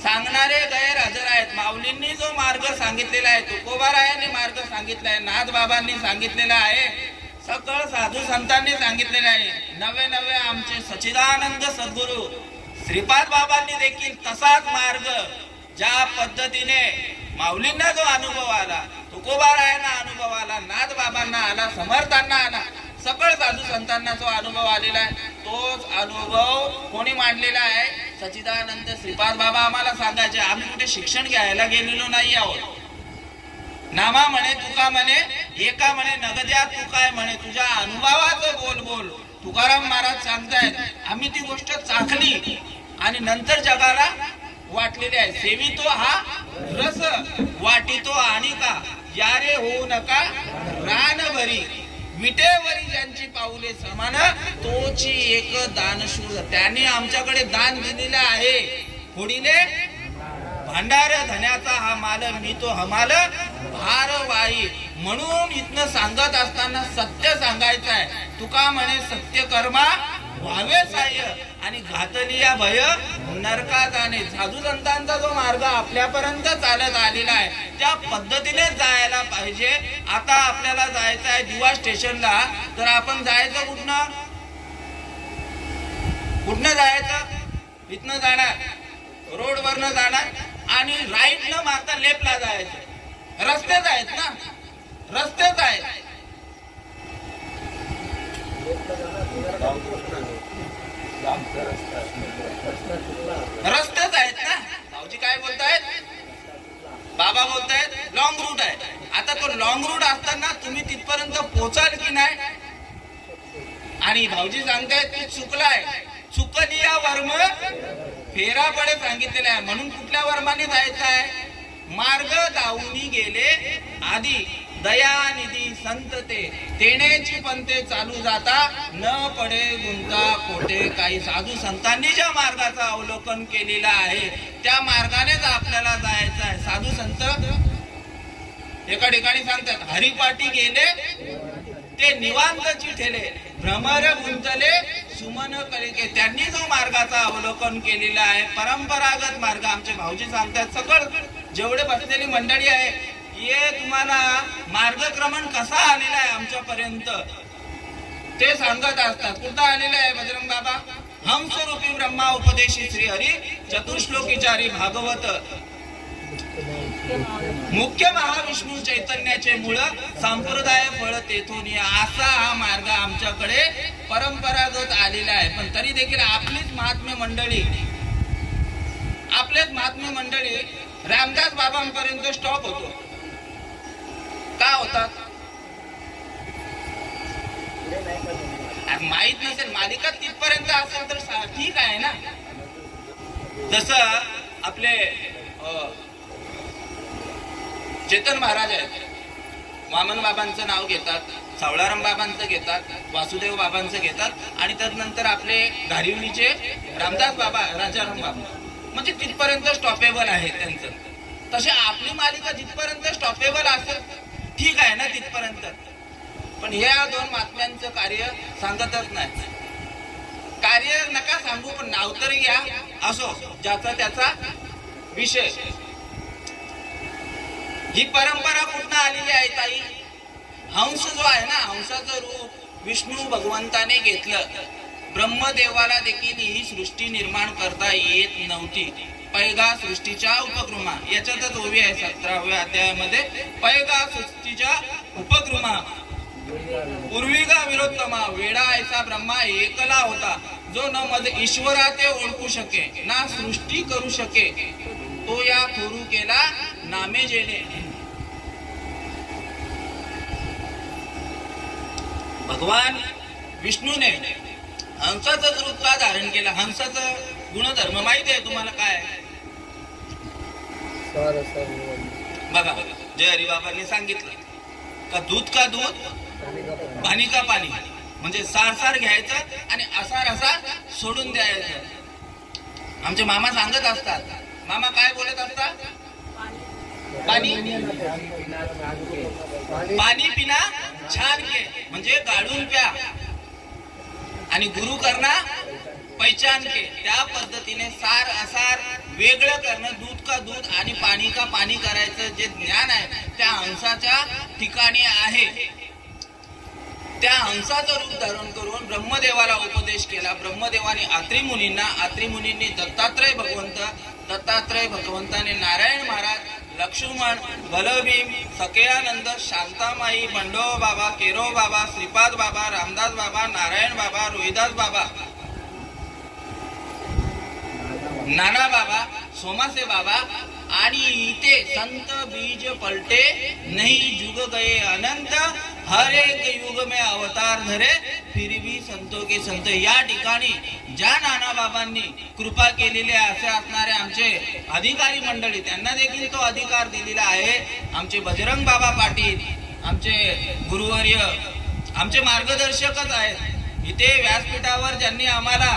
सांगणारे गैरहजर आहेत. माऊलींनी जो मार्ग सांगितलेला आहे, तुकोबारायांनी मार्ग सांगितला आहे, नाथ बाबांनी सांगितलेला आहे, सकळ साधू संतांनी सांगितलेले आहे. नवे नवे आमचे सच्चिदानंद सद्गुरू श्रीपाद बाबांनी देखील तसाच मार्ग, ज्या पद्धतीने माऊलींना जो अनुभव आला, तुकोबारायांना अनुभव आला, नाथ बाबांना आला, समर्थांना आला, सकळ साधू संतांना जो अनुभव आलेला आहे, तोच अनुभव कोणी मांडलेला आहे? सच्चिदानंद श्रीपाद बाबा आम्हाला सांगायचे. आम्ही कुठे शिक्षण घ्यायला गेलेलो नाही आहोत. नामा म्हणे तुका म्हणे एका म्हणे नगद्या तू काय म्हणे, तुझ्या अनुभवाचं बोल बोल. तुकाराम महाराज सांगतायत, आम्ही ती गोष्ट चाखली आणि नंतर जगाला वाटलेली आहे. सेवितो हा रस वाटितो आणि का यारे होऊ नका रान भरी, विटेवरी ज्यांची पाऊले समान तोची एक दानशूर. त्याने आमच्याकडे दान दिलेलं आहे. होडीने भांडार धन्याचा हा माल, मी तो हमाल भारवाई. म्हणून इथनं सांगत असताना सत्य सांगायचं आहे. तुका म्हणे सत्य कर्मा व्हावे साह्य आणि घातलिया भय नरकात आणे. साधू संतांचा जो मार्ग आपल्यापर्यंत चालत आलेला आहे, त्या पद्धतीने जायला पाहिजे. आता आपल्याला जायचं आहे दिवा स्टेशनला, तर आपण जायचं कुठनं? कुठनं जायचं? इथनं जाणार, रोडवरनं जाणार आणि राईट न मारता लेफ्टला जायचं. रस्तेच आहेत ना, रस्तेच आहेत. रस्तेच आहेत ना. भाऊजी काय बोलतायत? बाबा बोलतायत लॉंग रूट आहे. आता तो लॉंग रूट असताना तुम्ही तिथपर्यंत पोहोचाल की नाही? आणि भाऊजी सांगतायत की चुकलाय, चुकलिया वर्म फेरा पडे सांगितलेला आहे. म्हणून कुठल्या वर्माने जायचं आहे? मार्ग दावूनी गेले आधी दयानिधी संत ते तेनेची पंते चालू जाता न पडे गुंता कोठे. काही साधू संतांनी ज्या मार्गाचं अवलोकन केलेलं आहे त्या मार्गानेच आपल्याला जायचं आहे. साधू संत एका ठिकाणी सांगतात, हरिपाठी गेले ते निवांतची ठेले, भ्रमर गुंतले सुमन कलिके. त्यांनी जो मार्गाचा अवलोकन केलेला आहे, परंपरागत मार्ग. आमचे भाऊजी सांगतात, सकळ जेवढे बसलेली मंडळी आहे, हे तुम्हाला मार्गक्रमण कसा आलेला आहे आमच्यापर्यंत ते सांगत असतात. कुठं आलेलं आहे बजरंग बाबा? हंसरूपी ब्रह्मा उपदेशी श्री हरी चतुश्लोकीचारी भागवत, मुख्य महाविष्णू चैतन्याचे मूळ, संप्रदाय फळ तेथून. असा हा मार्ग आमच्याकडे परंपरागत आलेला आहे. पण तरी देखील आपलीच महात्म्य मंडळी रामदास बाबांपर्यंत स्टॉप होतो. का होतात? माहित नसेल, मालिका तिथपर्यंत असेल तर ठीक आहे ना. जसं आपले चेतन महाराज आहेत, वामन बाबांचं नाव घेतात, सावळाराम बाबांचं घेतात, वासुदेव बाबांचं घेतात आणि त्यानंतर आपले घारिवलीचे रामदास बाबा, राजाराम बाबा, म्हणजे तिथपर्यंत स्टॉपेबल आहे त्यांचं. तसे आपली मालिका जिथपर्यंत स्टॉपेबल असेल ठीक आहे ना तिथपर्यंत. पण ह्या दोन महात्म्यांचं कार्य सांगतच नाही. कार्य नका सांगू, पण नाव तरी घ्या. असो, ज्याचा त्याचा विषय. ही परंपरा कुठं आलेली आहे ताई? हंस जो आहे ना, हंसाचं रूप विष्णू भगवंताने घेतलं. ब्रह्मदेवाला देखील ही सृष्टी निर्माण करता येत नव्हती. पैगा सृष्टीच्या उपक्रमा, याच्यातच ओवी आहे 17व्या अध्यायामध्ये. पैगा सृष्टीच्या उपक्रमा पूर्विका विरोत्तमा, वेडा ऐसा ब्रह्मा एकला होता, जो न मध्ये ईश्वरा ते ओळखू शके, ना सृष्टी करू शके, तो या थोरू केला नामे जेणे. भगवान विष्णूने हंसाचं रूप का धारण केलं? हंसाचं गुणधर्म माहिती आहे तुम्हाला काय? बघा, जय हरिबाबांनी सांगितलं का दूध का दूध, पाणी का पाणी. म्हणजे सार घ्यायचं आणि असा सोडून द्यायचं. आमचे मामा सांगत असतात. मामा काय बोलत असतात? पाणी पिना छान के, म्हणजे गाळून प्या. आणि गुरु करना पहिचान के. त्या पद्धतीने सार असार वेगळं करणं, दूध का दूध आणि पाणी का पाणी करायचं जे ज्ञान आहे त्या हंसाच्या ठिकाणी आहे. त्या हंसाचं रूप धारण करून ब्रह्मदेवाला उपदेश केला. ब्रह्मदेवाने आत्री मुनींनी दत्तात्रय भगवंताने नारायण महाराज, लक्ष्मण, बलभीम, सकेयानंद, शांतामाई, बंडो बाबा, केरो बाबा, श्रीपाद बाबा, रामदास बाबा, नारायण बाबा, रोहिदास बाबा, नाना बाबा, सोमासे बाबा आणि इथे संत बीज पलटे नहीं जुग गए अनंत, हर एक युग में अवतार धरे फिर भी संतो के संत. या ठिकाणी ज्या नाना बाबांनी कृपा केलेली असे असणारे आमचे अधिकारी मंडळी, त्यांना देखील तो अधिकार दिलेला आहे. आमचे बजरंग बाबा पाटील आमचे गुरुवर्य, आमचे मार्गदर्शकच आहेत. इथे व्यासपीठावर ज्यांनी आम्हाला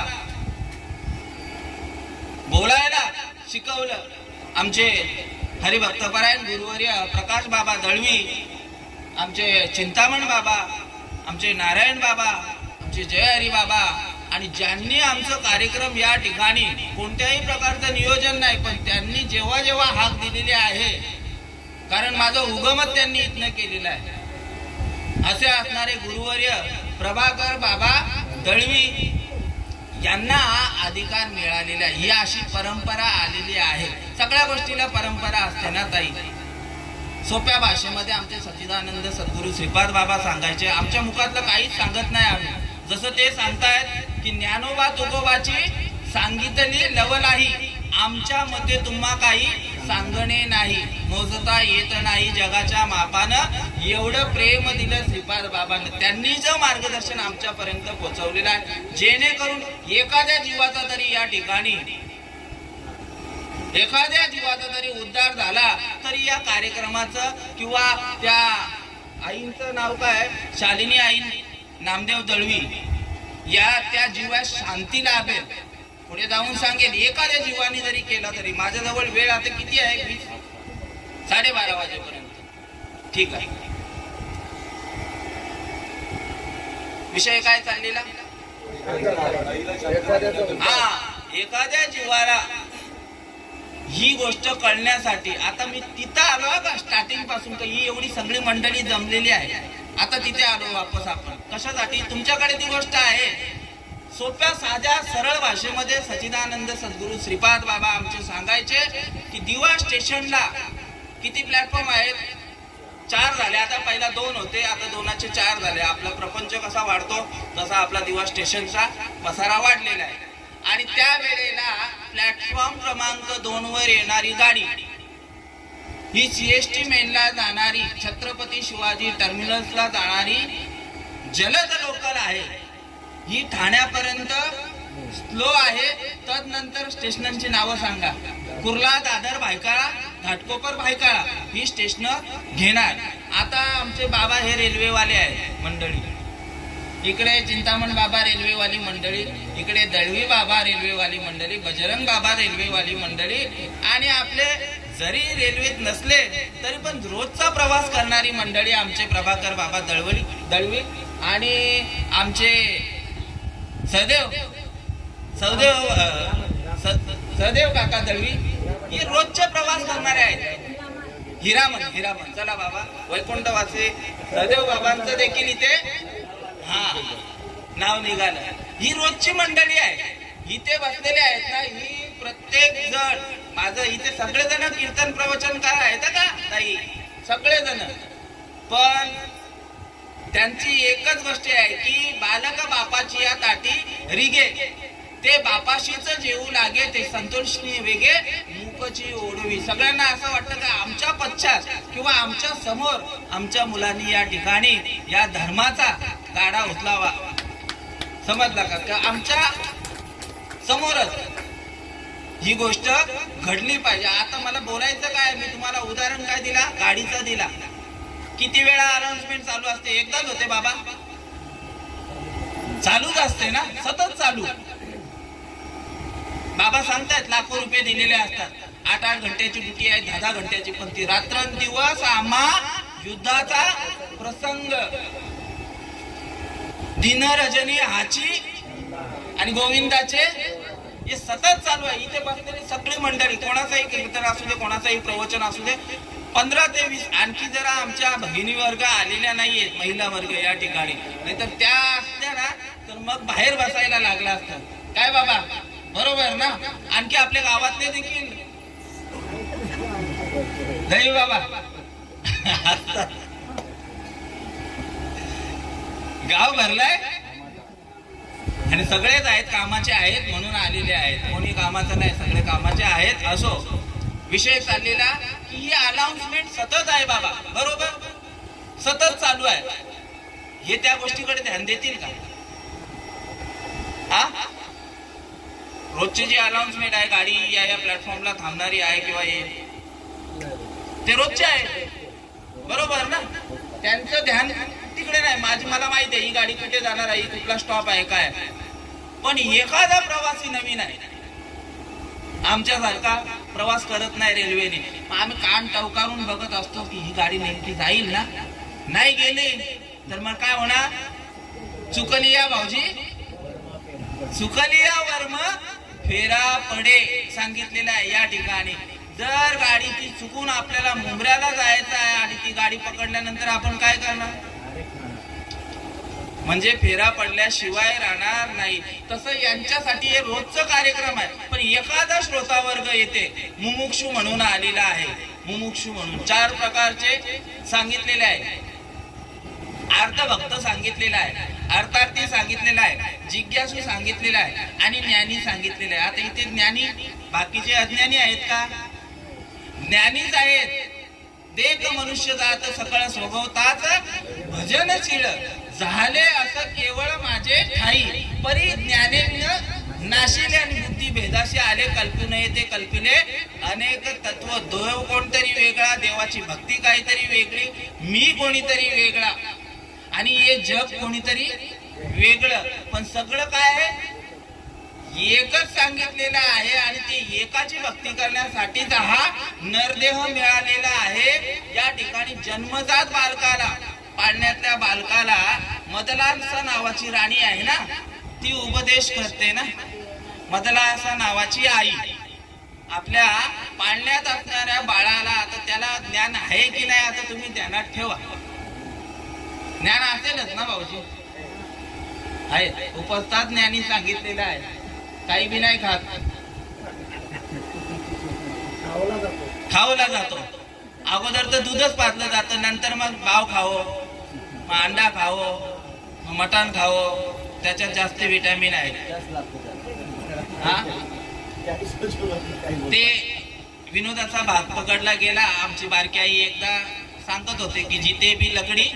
बोलायला शिकवलं आमचे हरिभक्तपरायण गुरुवर्य प्रकाश बाबा दळवी, आमचे चिंतामण बाबा, आमचे नारायण बाबा, आमचे जय हरी बाबा, आणि ज्यांनी आमचं कार्यक्रम या ठिकाणी कोणत्याही प्रकारचं नियोजन नाही, पण त्यांनी जेव्हा जेव्हा हाक दिलेली आहे, कारण माझं उगमत त्यांनी इथनं केलेलं आहे, असे असणारे गुरुवर्य प्रभाकर बाबा दळवी यांना हा अधिकार मिळालेला आहे. ही अशी परंपरा आलेली आहे. सगळ्या गोष्टीला परंपरा असते ना ताई. सोप्या भाषेमध्ये आमचे सच्चिदानंद सद्गुरू श्रीपाद बाबा सांगायचे, आमच्या मुखातलं काहीच सांगत नाही आम्ही. जसं ते सांगतायत की ज्ञानोबा तुकोबाची सांगितली लवलाही, आमच्या मते तुम्हा काही सांगणे नाही, मोजता येत नाही जगाच्या मापानं, एवढं प्रेम दिलं श्रीपाद बाबांना. त्यांनी जो मार्गदर्शन आमच्यापर्यंत पोहोचवलेलं आहे, जेणेकरून एखाद्या जीवाचा तरी या ठिकाणी एखाद्या जीवाचा तरी उद्धार झाला तरी या कार्यक्रमाचं किंवा त्या आईंचं नाव काय, शालिनी आई नामदेव दळवी, या त्या जीवास शांती लाभेल. पुढे जाऊन सांगेल एखाद्या जीवाने जरी केला तरी. माझ्याजवळ वेळ आता किती आहे, 12:30 वाजेपर्यंत. ठीक आहे. विषय काय चाललेला, हा एखाद्या जीवाला ही गोष्ट कळण्यासाठी. आता मी तिथं आलो का स्टार्टिंग पासून, ही एवढी सगळी मंडळी जमलेली आहे. आता तिथे आलो वापस आपण. कशासाठी, तुमच्याकडे ती गोष्ट आहे. सोप्या साध्या सरळ भाषेमध्ये सच्चिदानंद सद्गुरू श्रीपाद बाबा आमचे सांगायचे की दिवा स्टेशनला किती प्लॅटफॉर्म आहेत, 4 झाले. आता पहिला 2 होते, आता 2चे 4 झाले. आपला प्रपंच कसा वाढतो तसा आपला दिवा स्टेशनचा पसारा वाढलेला आहे. आणि त्या वेळेला प्लॅटफॉर्म क्रमांक 2 वर येणारी गाडी ही CST मेनला जाणारी, छत्रपती शिवाजी टर्मिनल्सला जाणारी जलद लोकल आहे. ही ठाण्यापर्यंत स्लो आहे. तदनंतर स्टेशनांची नावं सांगा. कुर्ला, दादर, भायखळा, घाटकोपर, भायखळा ही स्टेशन घेणार. आता आमचे बाबा हे रेल्वेवाले आहेत मंडळी. इकडे चिंतामण बाबा रेल्वेवाली मंडळी, इकडे दळवी बाबा रेल्वेवाली मंडळी, बजरंग बाबा रेल्वेवाली मंडळी, आणि आपले जरी रेल्वेत नसले तरी पण रोजचा प्रवास करणारी मंडळी आमचे प्रभाकर बाबा दळवी आणि आमचे सहदेव काका दळवी, हे रोजचे प्रवास करणारे आहेत. हिरामन चला बाबा वैकुंठवासी सहदेव बाबांचं देखील इथे नाव निघालं. ही रोजची मंडळी आहे. इथे बसलेले आहेत ना, ही प्रत्येक जण, माझं इथे सगळेजण कीर्तन प्रवचनकार आहेत का ताई, सगळेजण. पण त्यांची एकच गोष्ट आहे की बालक बापाची या ताटी रिगे, ते बापाशीच जेवू लागे, ते संतोषनी वेगे मूकची ओढवी. सगळ्यांना असं वाटतं का आमच्या पश्चात किंवा आमच्या समोर आमच्या मुलांनी या ठिकाणी या धर्माचा गाडा उचलावा. समजला का, आमच्या समोरच ही गोष्ट घडली पाहिजे. आता मला बोलायचं काय, मी तुम्हाला उदाहरण काय दिला, गाडीचं दिला. किती वेळा अनाउन्समेंट चालू असते, एकदाच होते बाबा, चालूच असते ना, सतत चालू. बाबा सांगतात लाखो रुपये दिलेले असतात, 8-8 घंट्याची ड्युटी आहे, 10-10 घंट्याची, पण ती रात्रंदिवस आम्हा युद्धाचा प्रसंग, दिन रजनी हाची आणि गोविंदाचे हे सतत चालू आहे. इथे बसलेली सगळी मंडळी, कोणाचाही कीर्तन असू दे, कोणाचाही प्रवचन असू दे, 15 ते 20 आणखी जरा आमच्या भगिनी वर्ग आलेल्या नाहीयेत, महिला वर्ग या ठिकाणी, नाहीतर त्या असत्या ना तर मग बाहेर बसायला लागला असतं. काय बाबा बरोबर ना? आणखी आपल्या गावातले देखील नाही बाबा गाव भरलाय आणि सगळेच आहेत, कामाचे आहेत म्हणून आलेले आहेत. कोणी कामाचं नाही, सगळे कामाचे आहेत. असो, विषय चाललेला की ही अनाउन्समेंट सतत आहे बाबा, बरोबर, सतत चालू आहे. हे त्या गोष्टीकडे ध्यान देतील का? हा, रोजची जी अनाउन्समेंट आहे, गाडी या प्लॅटफॉर्मला थांबणारी आहे किंवा ते रोजचे आहे, बरोबर ना? त्यांचं ध्यान तिकडे नाही. मला माहिती आहे ही गाडी कुठे जाणार आहे, कुठला स्टॉप आहे, काय. पण एखादा प्रवासी नवीन आहे, आमच्यासारखा प्रवास करत नाही रेल्वेने, आम्ही कान टवकारून बघत असतो की ही गाडी नेमकी जाईल ना. नाही गेली तर मग काय होणार? चुकलिया भाऊजी, चुकलिया वर्म फेरा पडे सांगितलेलं आहे या ठिकाणी. जर गाडी ती चुकून आपल्याला मुंबऱ्याला जायचं आहे आणि ती गाडी पकडल्यानंतर आपण काय करणार? म्हणजे फेरा पडल्याशिवाय राहणार नाही. तसं यांच्यासाठी हे रोजचं कार्यक्रम आहे. पण एखादा श्रोता वर्ग येते, मुमुक्षू म्हणून आलेला आहे. मुमुक्षू म्हणून 4 प्रकारचे सांगितलेले आहे. अर्थभक्त सांगितलेला आहे, अर्थार्थी सांगितलेला आहे, जिज्ञासू सांगितलेला आहे आणि ज्ञानी सांगितलेलं आहे. आता इथे ज्ञानी, बाकीचे अज्ञानी आहेत का? ज्ञानीच आहेत. देख मनुष्य जात सकळ स्वभावताच भजनशील झाले असं केवळ माझे ठाई, परी ज्ञानेन नाशिले आणि बुद्धी भेदाशी आले. कल्पने ते कल्पिले अनेक तत्व. देव कोणतरी वेगळा, देवाची भक्ती काहीतरी वेगळी, मी कोणीतरी वेगळा आणि हे जग कोणीतरी वेगळं. पण सगळं काय आहे? एकच सांगितलेलं आहे आणि ते एकाची भक्ती करण्यासाठीच हा नरदेह मिळालेला आहे. या ठिकाणी जन्मजात बालकाला, पाळण्यातल्या बालकाला मदलासा नावाची राणी आहे ना, ती उपदेश करते ना. मदलासा नावाची आई आपल्या पाळण्यात असणाऱ्या बाळाला, आता त्याला ज्ञान आहे की नाही आता तुम्ही ध्यानात ठेवा. ज्ञान असेलच ना भाऊजी? आहे, उपस्थित ज्ञानी सांगितलेलं आहे. काही बी नाही खात, खावला जातो. अगोदर तर दूधच पाजलं जातं, नंतर मग भाव खावो, मग अंडा खावो, मग मटण खावो, त्याच्यात जास्त विटॅमिन आहे. हा, ते विनोदाचा भाग पकडला गेला. आमची बारकी आई एकदा सांगत होते की जिते भी लकडी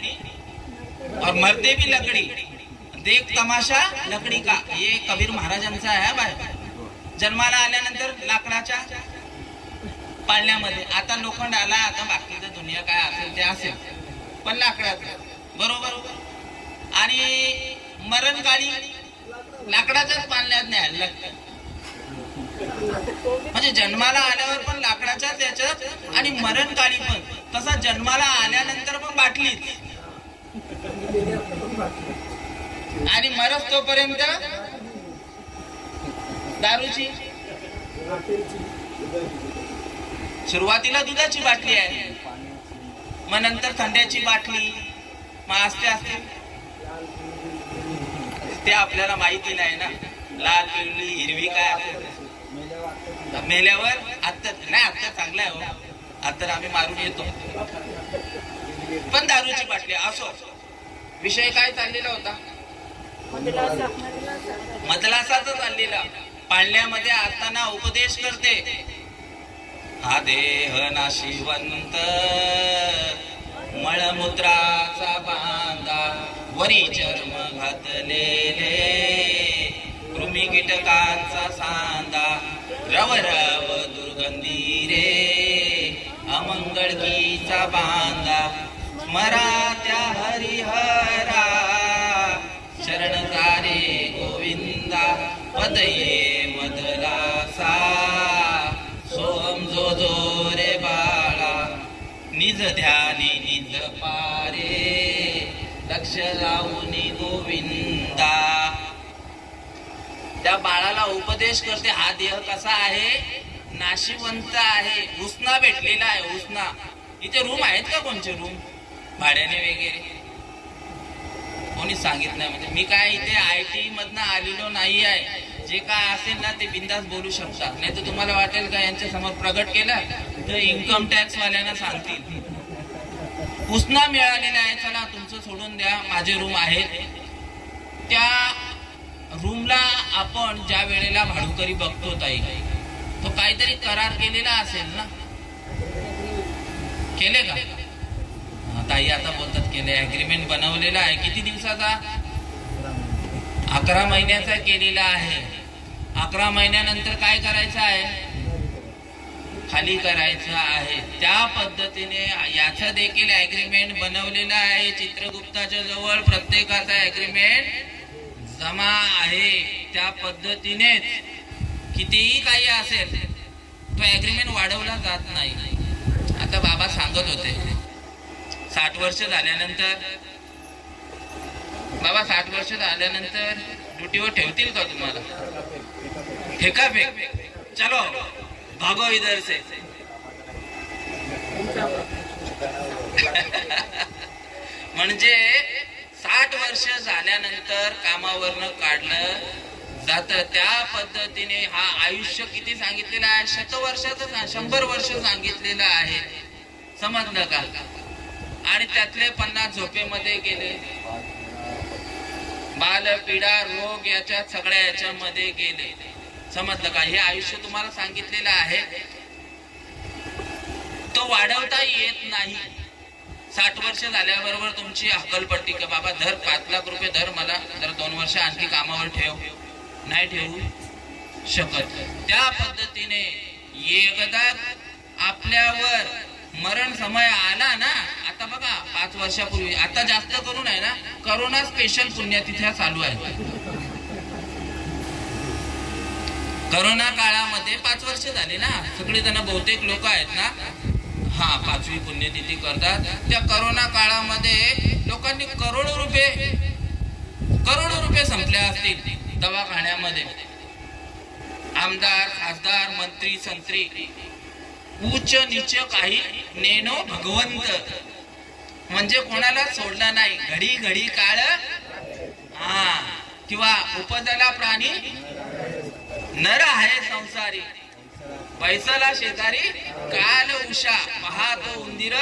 और मरते भी लकडी, देख तमाशा लकडी का. हे कबीर महाराजांचा आहे बाय. जन्माला आल्यानंतर लाकडाच्या पाळण्यामध्ये, आता लोखंड आला, आता बाकीचं दुनिया काय असेल ते असेल, पण लाकडाचं, बरोबर. आणि मरण काळी लाकडाच्याच पाळण्यात न्यायला लागतं. म्हणजे जन्माला आल्यावर पण लाकडाच्याच याच्यात आणि मरण काळी पण. तसा जन्माला आल्यानंतर पण बाटलीच आणि मरस तोपर्यंत दारूची. सुरुवातीला दुधाची बाटली आहे, मग नंतर थंड्याची बाटली, मग असते असते ते आपल्याला माहिती नाही ना. लाल, पिवळी, हिरवी काय असेल मेल्यावर. आता नाही, आता चांगला आहे हो, आता आम्ही मारून येतो, पण दारूची बाटली. असो, विषय काय चाललेला होता? मदलासाचा चाललेला. पाळण्यामध्ये असताना उपदेश करते, हा देह नाशिवंत मळमूत्राचा बांधा, वरी चर्म घातलेले कृमी कीटकांचा सांदा, रव रव दुर्गंधी रे अमंगळकीचा बांधा, स्मरा त्या हरिहरा शरण रे गोविंदा, पदये मदलासा सोम जो जो रे बाळा, निज ध्यानी निज पारे लक्ष लावूनी गोविंदा. त्या बाळाला उपदेश करते, हा देह कसा आहे? नाशिवंत आहे, उसना भेटलेला आहे, उसना. इथे रूम आहेत का कोणचे रूम भाड्याने वगैरे? कोणी सांगितलं नाही. म्हणजे मी काय इथे IT मधनं आलेलो नाही आहे. जे काय असेल ना ते बिंदास बोलू शकतात. नाही तर तुम्हाला वाटेल का यांच्या समोर प्रगट केलं तर इन्कम टॅक्स वाल्यांना सांगतील. पुसना मिळालेला आहे, चला तुमचं सोडून द्या, माझे रूम आहेत. त्या रूमला आपण ज्या वेळेला भाडुकरी बघतो ताई, तो काहीतरी करार केलेला असेल ना, केले का ताई? आता बोलतात केले. ऍग्रीमेंट बनवलेला आहे. किती दिवसाचा? 11 महिन्याचा केलेला आहे. 11 महिन्यानंतर काय करायचं आहे? खाली करायचं आहे. त्या पद्धतीने याचा देखील ऍग्रीमेंट बनवलेला आहे. चित्रगुप्ताच्या जवळ प्रत्येकाचा ऍग्रीमेंट जमा आहे. त्या पद्धतीनेच कितीही काही असेल तो ऍग्रीमेंट वाढवला जात नाही. आता बाबा सांगत होते 60 वर्ष झाल्यानंतर, बाबा 60 वर्ष झाल्यानंतर ड्युटीवर ठेवतील का तुम्हाला? फेका फेक, चलो भागो इधर से. म्हणजे 60 वर्ष झाल्यानंतर कामावरनं काढलं जात. त्या पद्धतीने हा आयुष्य किती सांगितलेलं आहे? 100 वर्षाचं, 100 वर्ष सांगितलेलं आहे. समजलं का? आणि त्यातले 50 झोपेमध्ये गेले. बाल पीडा रोग याच्या सगळ्या याच्यामध्ये गेले. समजलं का? हे आयुष्य तुम्हाला सांगितलेलं आहे. तो वाढवता येत नाही. 60 वर्ष झाल्याबरोबर तुमची हकलपट्टी का बाबा धर 5 लाख रुपये धर, मला जर 2 वर्ष आणखी कामावर ठेव, नाही ठेवू शकत. त्या पद्धतीने एकदा आपल्यावर मरण समय आला ना, आता बघा 5 वर्षापूर्वी, आता जास्त करून आहे ना करोना स्पेशल पुण्यतिथ्या चालू आहेत. करोना काळामध्ये 5 वर्ष झाले ना, सगळे जण बहुतेक लोक आहेत ना 5वी पुण्यतिथी करतात. त्या करोना काळामध्ये लोकांनी करोडो रुपये संपले असतील दवाखान्यामध्ये. आमदार, खासदार, मंत्री, संत्री, उच्च नीच काही नेनो भगवंत, म्हणजे कोणाला सोडला नाही. घडी घडी काळ किंवा उपजला प्राणी नर आहे संसारी, पैसाला शेजारी काल उषा, पाहतो उंदीर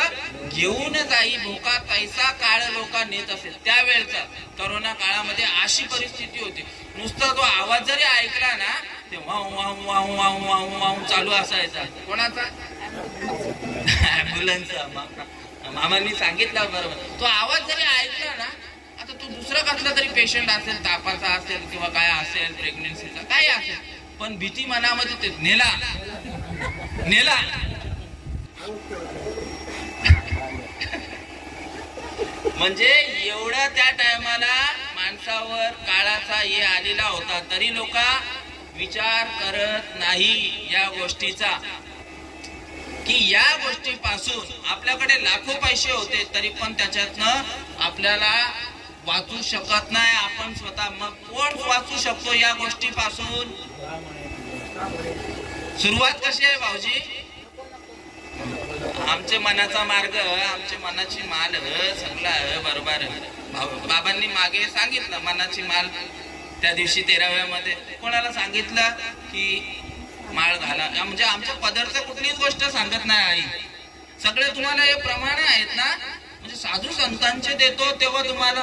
घेऊन जाई भोका, तैसा काळ लोका नेत असेल. त्यावेळचा करोना काळामध्ये अशी परिस्थिती होती, नुसता तो आवाज जरी ऐकला ना ते wow wow wow wow wow wow चालू असायचा. कोणाचा? ॲम्ब्युलन्सचा. मामांनी सांगितलं बरोबर. तो आवाज जरी ऐकला ना, आता तो दुसरा कसला तरी पेशंट असेल, तापाचा असेल किंवा काय असेल, प्रेग्नेन्सीचा काय असेल, पण भीती मनामध्ये ते नेला. म्हणजे एवढा त्या टायमाला माणसावर काळाचा हे आलेला होता, तरी लोक विचार करत नाही या गोष्टीचा, की या गोष्टीपासून आपल्याकडे लाखो पैसे होते तरी पण त्याच्यातनं आपल्याला वाचू शकत नाही आपण स्वतः. मग कोण वाचू शकतो या गोष्टीपासून? सुरुवात कशी आहे भाऊजी? आमचे मनाचा मार्ग, आमचे मनाची माल सगळं बरोबर. बाबांनी मागे सांगितलं मनाची माल त्या दिवशी 13व्या मध्ये. कोणाला सांगितलं की माळ घाला, म्हणजे आमच्या पदरचं कुठलीच गोष्ट सांगत नाही आई. सगळे तुम्हाला हे प्रमाण आहेत ना, म्हणजे साधू संतांचे देतो तेव्हा तुम्हाला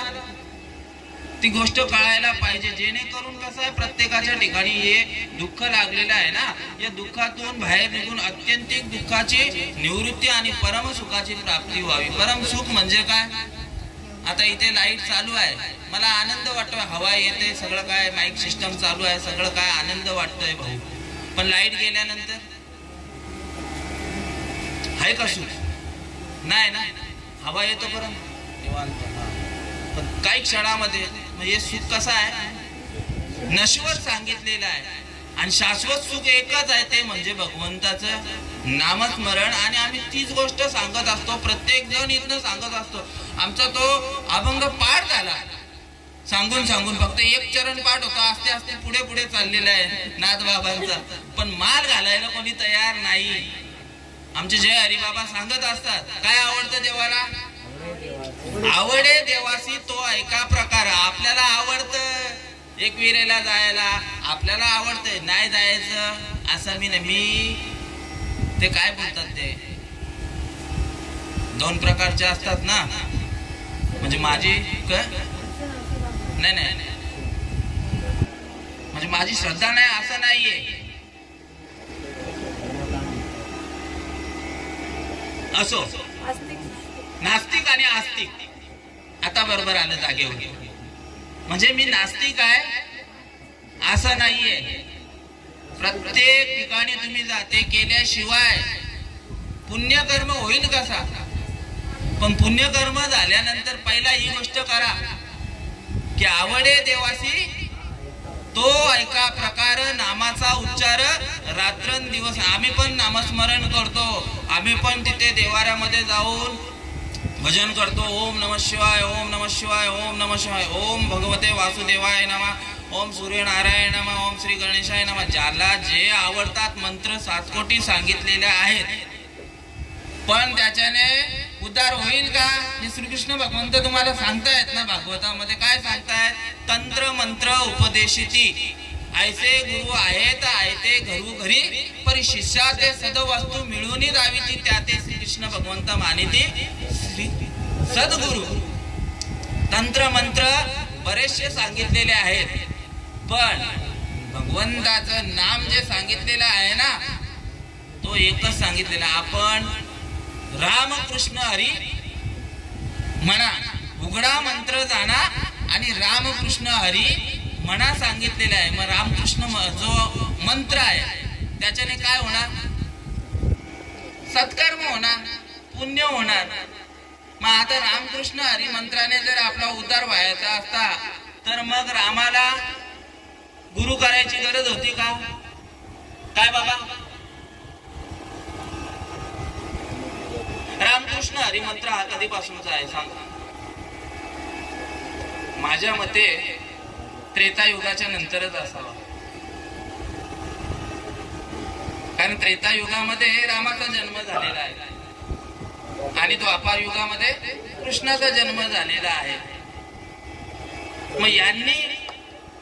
ती गोष्ट कळायला पाहिजे. जेणेकरून कसं आहे, प्रत्येकाच्या ठिकाणी हे दुःख लागलेलं आहे ना, या दुःखातून बाहेर निघून अत्यंतिक दुःखाची निवृत्ती आणि परमसुखाची प्राप्ती व्हावी. परमसुख म्हणजे काय? आता इथे लाईट चालू आहे, मला आनंद वाटतोय, हवा येते, सगळं काय माईक सिस्टम चालू आहे, सगळं काय आनंद वाटतोय भाऊ. पण लाईट गेल्यानंतर आहे का सुख? नाही ना. हवा येतो परत, पण काही क्षणामध्ये. म्हणजे सुख कसं आहे? नश्वर सांगितलेलं आहे. आणि शाश्वत सुख एकच आहे, ते म्हणजे भगवंताचं नामस्मरण. आणि आम्ही तीच गोष्ट सांगत असतो, प्रत्येक जण इथनं सांगत असतो. आमचा तो अभंग पाठ झाला सांगून सांगून, फक्त एक चरण पाठ होता, आस्ते आस्ते पुढे पुढे चाललेला आहे नाथ बाबांचा, पण माल घालायला कोणी तयार नाही. आमचे जय हरिबाबा सांगत असतात, काय आवडतं देवाला? आवडे देवासी तो ऐका प्रकार. आपल्याला आवडतं एकविरेला जायला, आपल्याला आवडतंय, नाही जायचं असं मी ते काय बोलतात ते दोन प्रकारचे असतात ना. म्हणजे माझी नाही म्हणजे माझी श्रद्धा नाही असं नाहीये. असो नास्तिक आणि आस्तिक. आता बरोबर आलं जागेवर. म्हणजे मी नास्तिक आहे असं नाहीये. प्रत्येक ठिकाणी तुम्ही जाते केल्याशिवाय पुण्यकर्म होईल कसा? पण पुण्यकर्म झाल्यानंतर पहिला ही गोष्ट करा की आवडे देवासी तो ऐका प्रकार नामाचा उच्चार रात्रंदिवस. आम्ही पण नामस्मरण करतो, आम्ही पण तिथे देवाऱ्यामध्ये जाऊन भजन करतो. ओम नमः शिवाय, ओम नमः शिवाय, ओम नमः शिवाय, ओम भगवते वासुदेवाय नमः, ओम सूर्यनारायण नमः, ओम श्री गणेशाय नमः. ज्याला जे आवडतात मंत्र 7 कोटी सांगितलेले आहेत. पण त्याच्याने उद्धार होईल का? हे श्रीकृष्ण भगवंत तुम्हाला सांगतायत ना भागवतामध्ये. काय सांगतायत? तंत्र मंत्र उपदेशिती ऐसे गुरु आहेत आयते घरोघरी, परी शिष्या ते सदवस्तू मिळून जावी ती त्या ते श्रीकृष्ण भगवंत मानिती सद्गुरु. तंत्र मंत्र बरेचसे सांगितलेले आहेत, पण भगवंताचं नाम जे सांगितलेलं आहे ना तो एकच सांगितलेला. आपण रामकृष्ण हरी म्हणा, उघडा मंत्र जाणा आणि रामकृष्ण हरी म्हणा सांगितलेलं आहे. मग रामकृष्ण जो मंत्र आहे त्याच्याने काय होणार? सत्कर्म होणार, पुण्य होणार. मग आता रामकृष्ण हरी मंत्राने जर आपला उद्धार व्हायचा असता तर मग रामाला गुरु करायची गरज होती का? काय बाबा? रामकृष्ण हरी मंत्र हा कधीपासूनचा आहे सांगा? माझ्या मते त्रेतायुगाच्या नंतरच असावा. कारण त्रेतायुगामध्ये रामाचा जन्म झालेला आहे आणि द्वापार युगामध्ये कृष्णाचा जन्म झालेला आहे. मग यांनी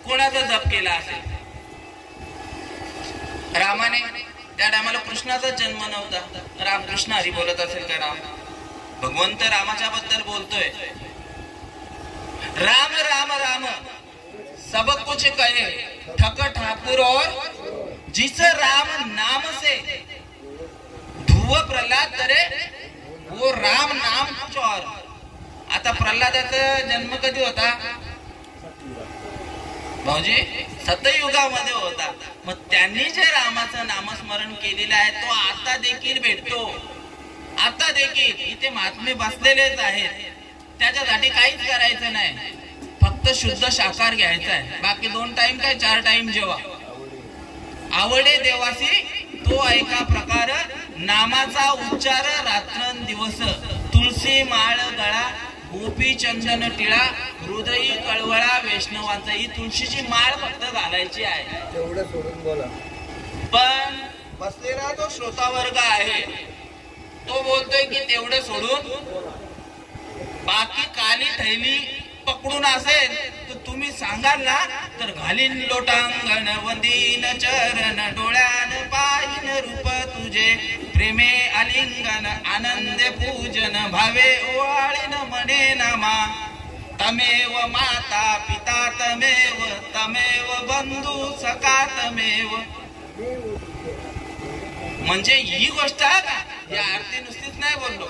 कोणाचा जप केला असेल? रामाने. त्या टायमाला कृष्णाचा जन्म नव्हता. रामकृष्ण हरी बोलत असेल का? राम भगवंत रामाच्या बद्दल बोलतोय, राम राम राम सब कुछ कहे ठक ठाकुर और जिस राम नाम से धुव प्रल्हाद करे वो राम नाम कुछ और. आता प्रल्हादाचा जन्म कधी होता भाऊजी? सतयुगामध्ये होता. मग त्यांनी जे रामाचं नामस्मरण केलेलं आहे तो आता देखील भेटतो. आता देखील इथे महात्मे बसलेलेच आहेत. त्याच्यासाठी काहीच करायचं नाही, फक्त शुद्ध शाकाहार घ्यायचा आहे. बाकी 2 टाइम काय 4 टाइम जेवा. आवडे देवासी तो ऐका प्रकार नामाचा उच्चार रात्रंदिवस. तुळशी माळ गळा गोपी चंदन टिळा हृदयी कळवळा वैष्णवाचा. ही तुळशीची माळ फक्त घालायची आहे.
तेवढं सोडून बोला.
पण बसलेला तो श्रोता वर्ग आहे तो बोलतोय की तेवढं सोडून बाकी काली थैली पकडून असेल तर तुम्ही सांगाल ना तर घालीन लोटांगण वंदीन चरण डोळ्यान पाहिन रूप तुझे प्रेमे आलिंगन आनंद पूजन भावे ओवाळीन म्हणे नामा. तमेव माता पिता तमेव तमेव बंधू सखा तमेव. म्हणजे ही गोष्ट या आरती नुसतीच नाही बोललो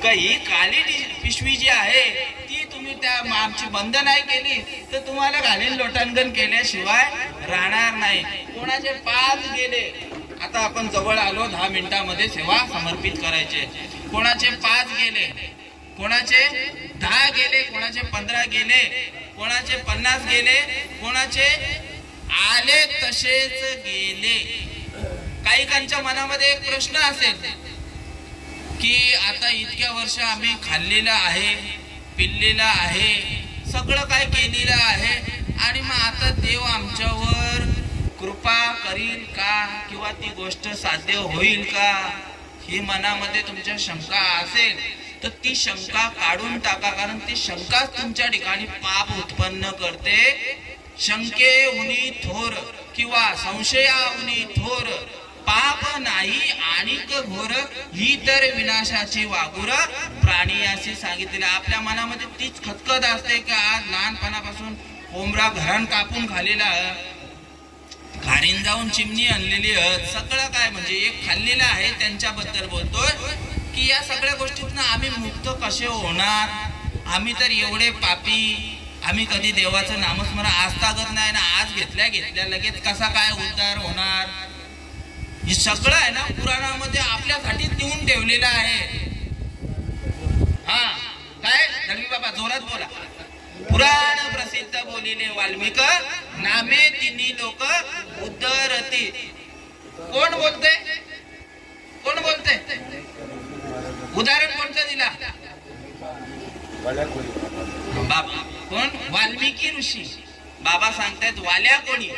का, ही काली पिशवी जी आहे ती तुम्ही त्या आमची बंद नाही केली तर तुम्हाला घालीन लोटांगण केल्याशिवाय राहणार नाही. कोणाचे 5 गेले, आता आपण जवळ आलो 10 मिनिटांमध्ये सेवा समर्पित करायचे. कोणाचे 5 गेले, कोणाचे 10 गेले, कोणाचे 15 गेले, कोणाचे 50 गेले, कोणाचे आले तसेच गेले. काहीकांच्या मनामध्ये एक प्रश्न असेल की आता इतक्या वर्ष आम्ही खाल्लेलं आहे, पिल्लेलं आहे, सगळं काय केलेलं आहे आणि मग आता देव आमच्यावर कृपा करील का किंवा ती गोष्ट साध्य होईल का? ही मनामध्ये तुमच्या शंका असेल तर ती शंका काढून टाका, कारण ती शंकाच तुमच्या ठिकाणी पाप उत्पन्न करते. शंके उनी थोर किंवा संशया उनी थोर पाप नाही आणिक घोर ही तर विनाशाची वागुर प्राणी अशी सांगितलेलं. आपल्या मनामध्ये तीच खतखत असते की आज लहानपणापासून कोंबडा घरान कापून खालेला, घारीन जाऊन चिमणी आणलेली, सगळं काय म्हणजे एक खाल्लेलं आहे. त्यांच्याबद्दल बोलतोय की या सगळ्या गोष्टीतनं आम्ही मुक्त कसे होणार? आम्ही तर एवढे पापी, आम्ही कधी देवाचं नामस्मरण आज तागत नाही ना, आज घेतल्या लगेच कसा काय उद्धार होणार? हे सगळं आहे ना पुराणामध्ये आपल्यासाठी लिहून ठेवलेलं आहे. हा काय दळवी बाबा जोरात बोला. पुराण प्रसिद्ध बोलिले वाल्मिक नामे तिन्ही लोक उद्धरती. कोण बोलते? कोण बोलते? उदाहरण कोणतं दिला? बाबा कोण? वाल्मिकी ऋषी. बाबा सांगतायत वाल्या कोणी?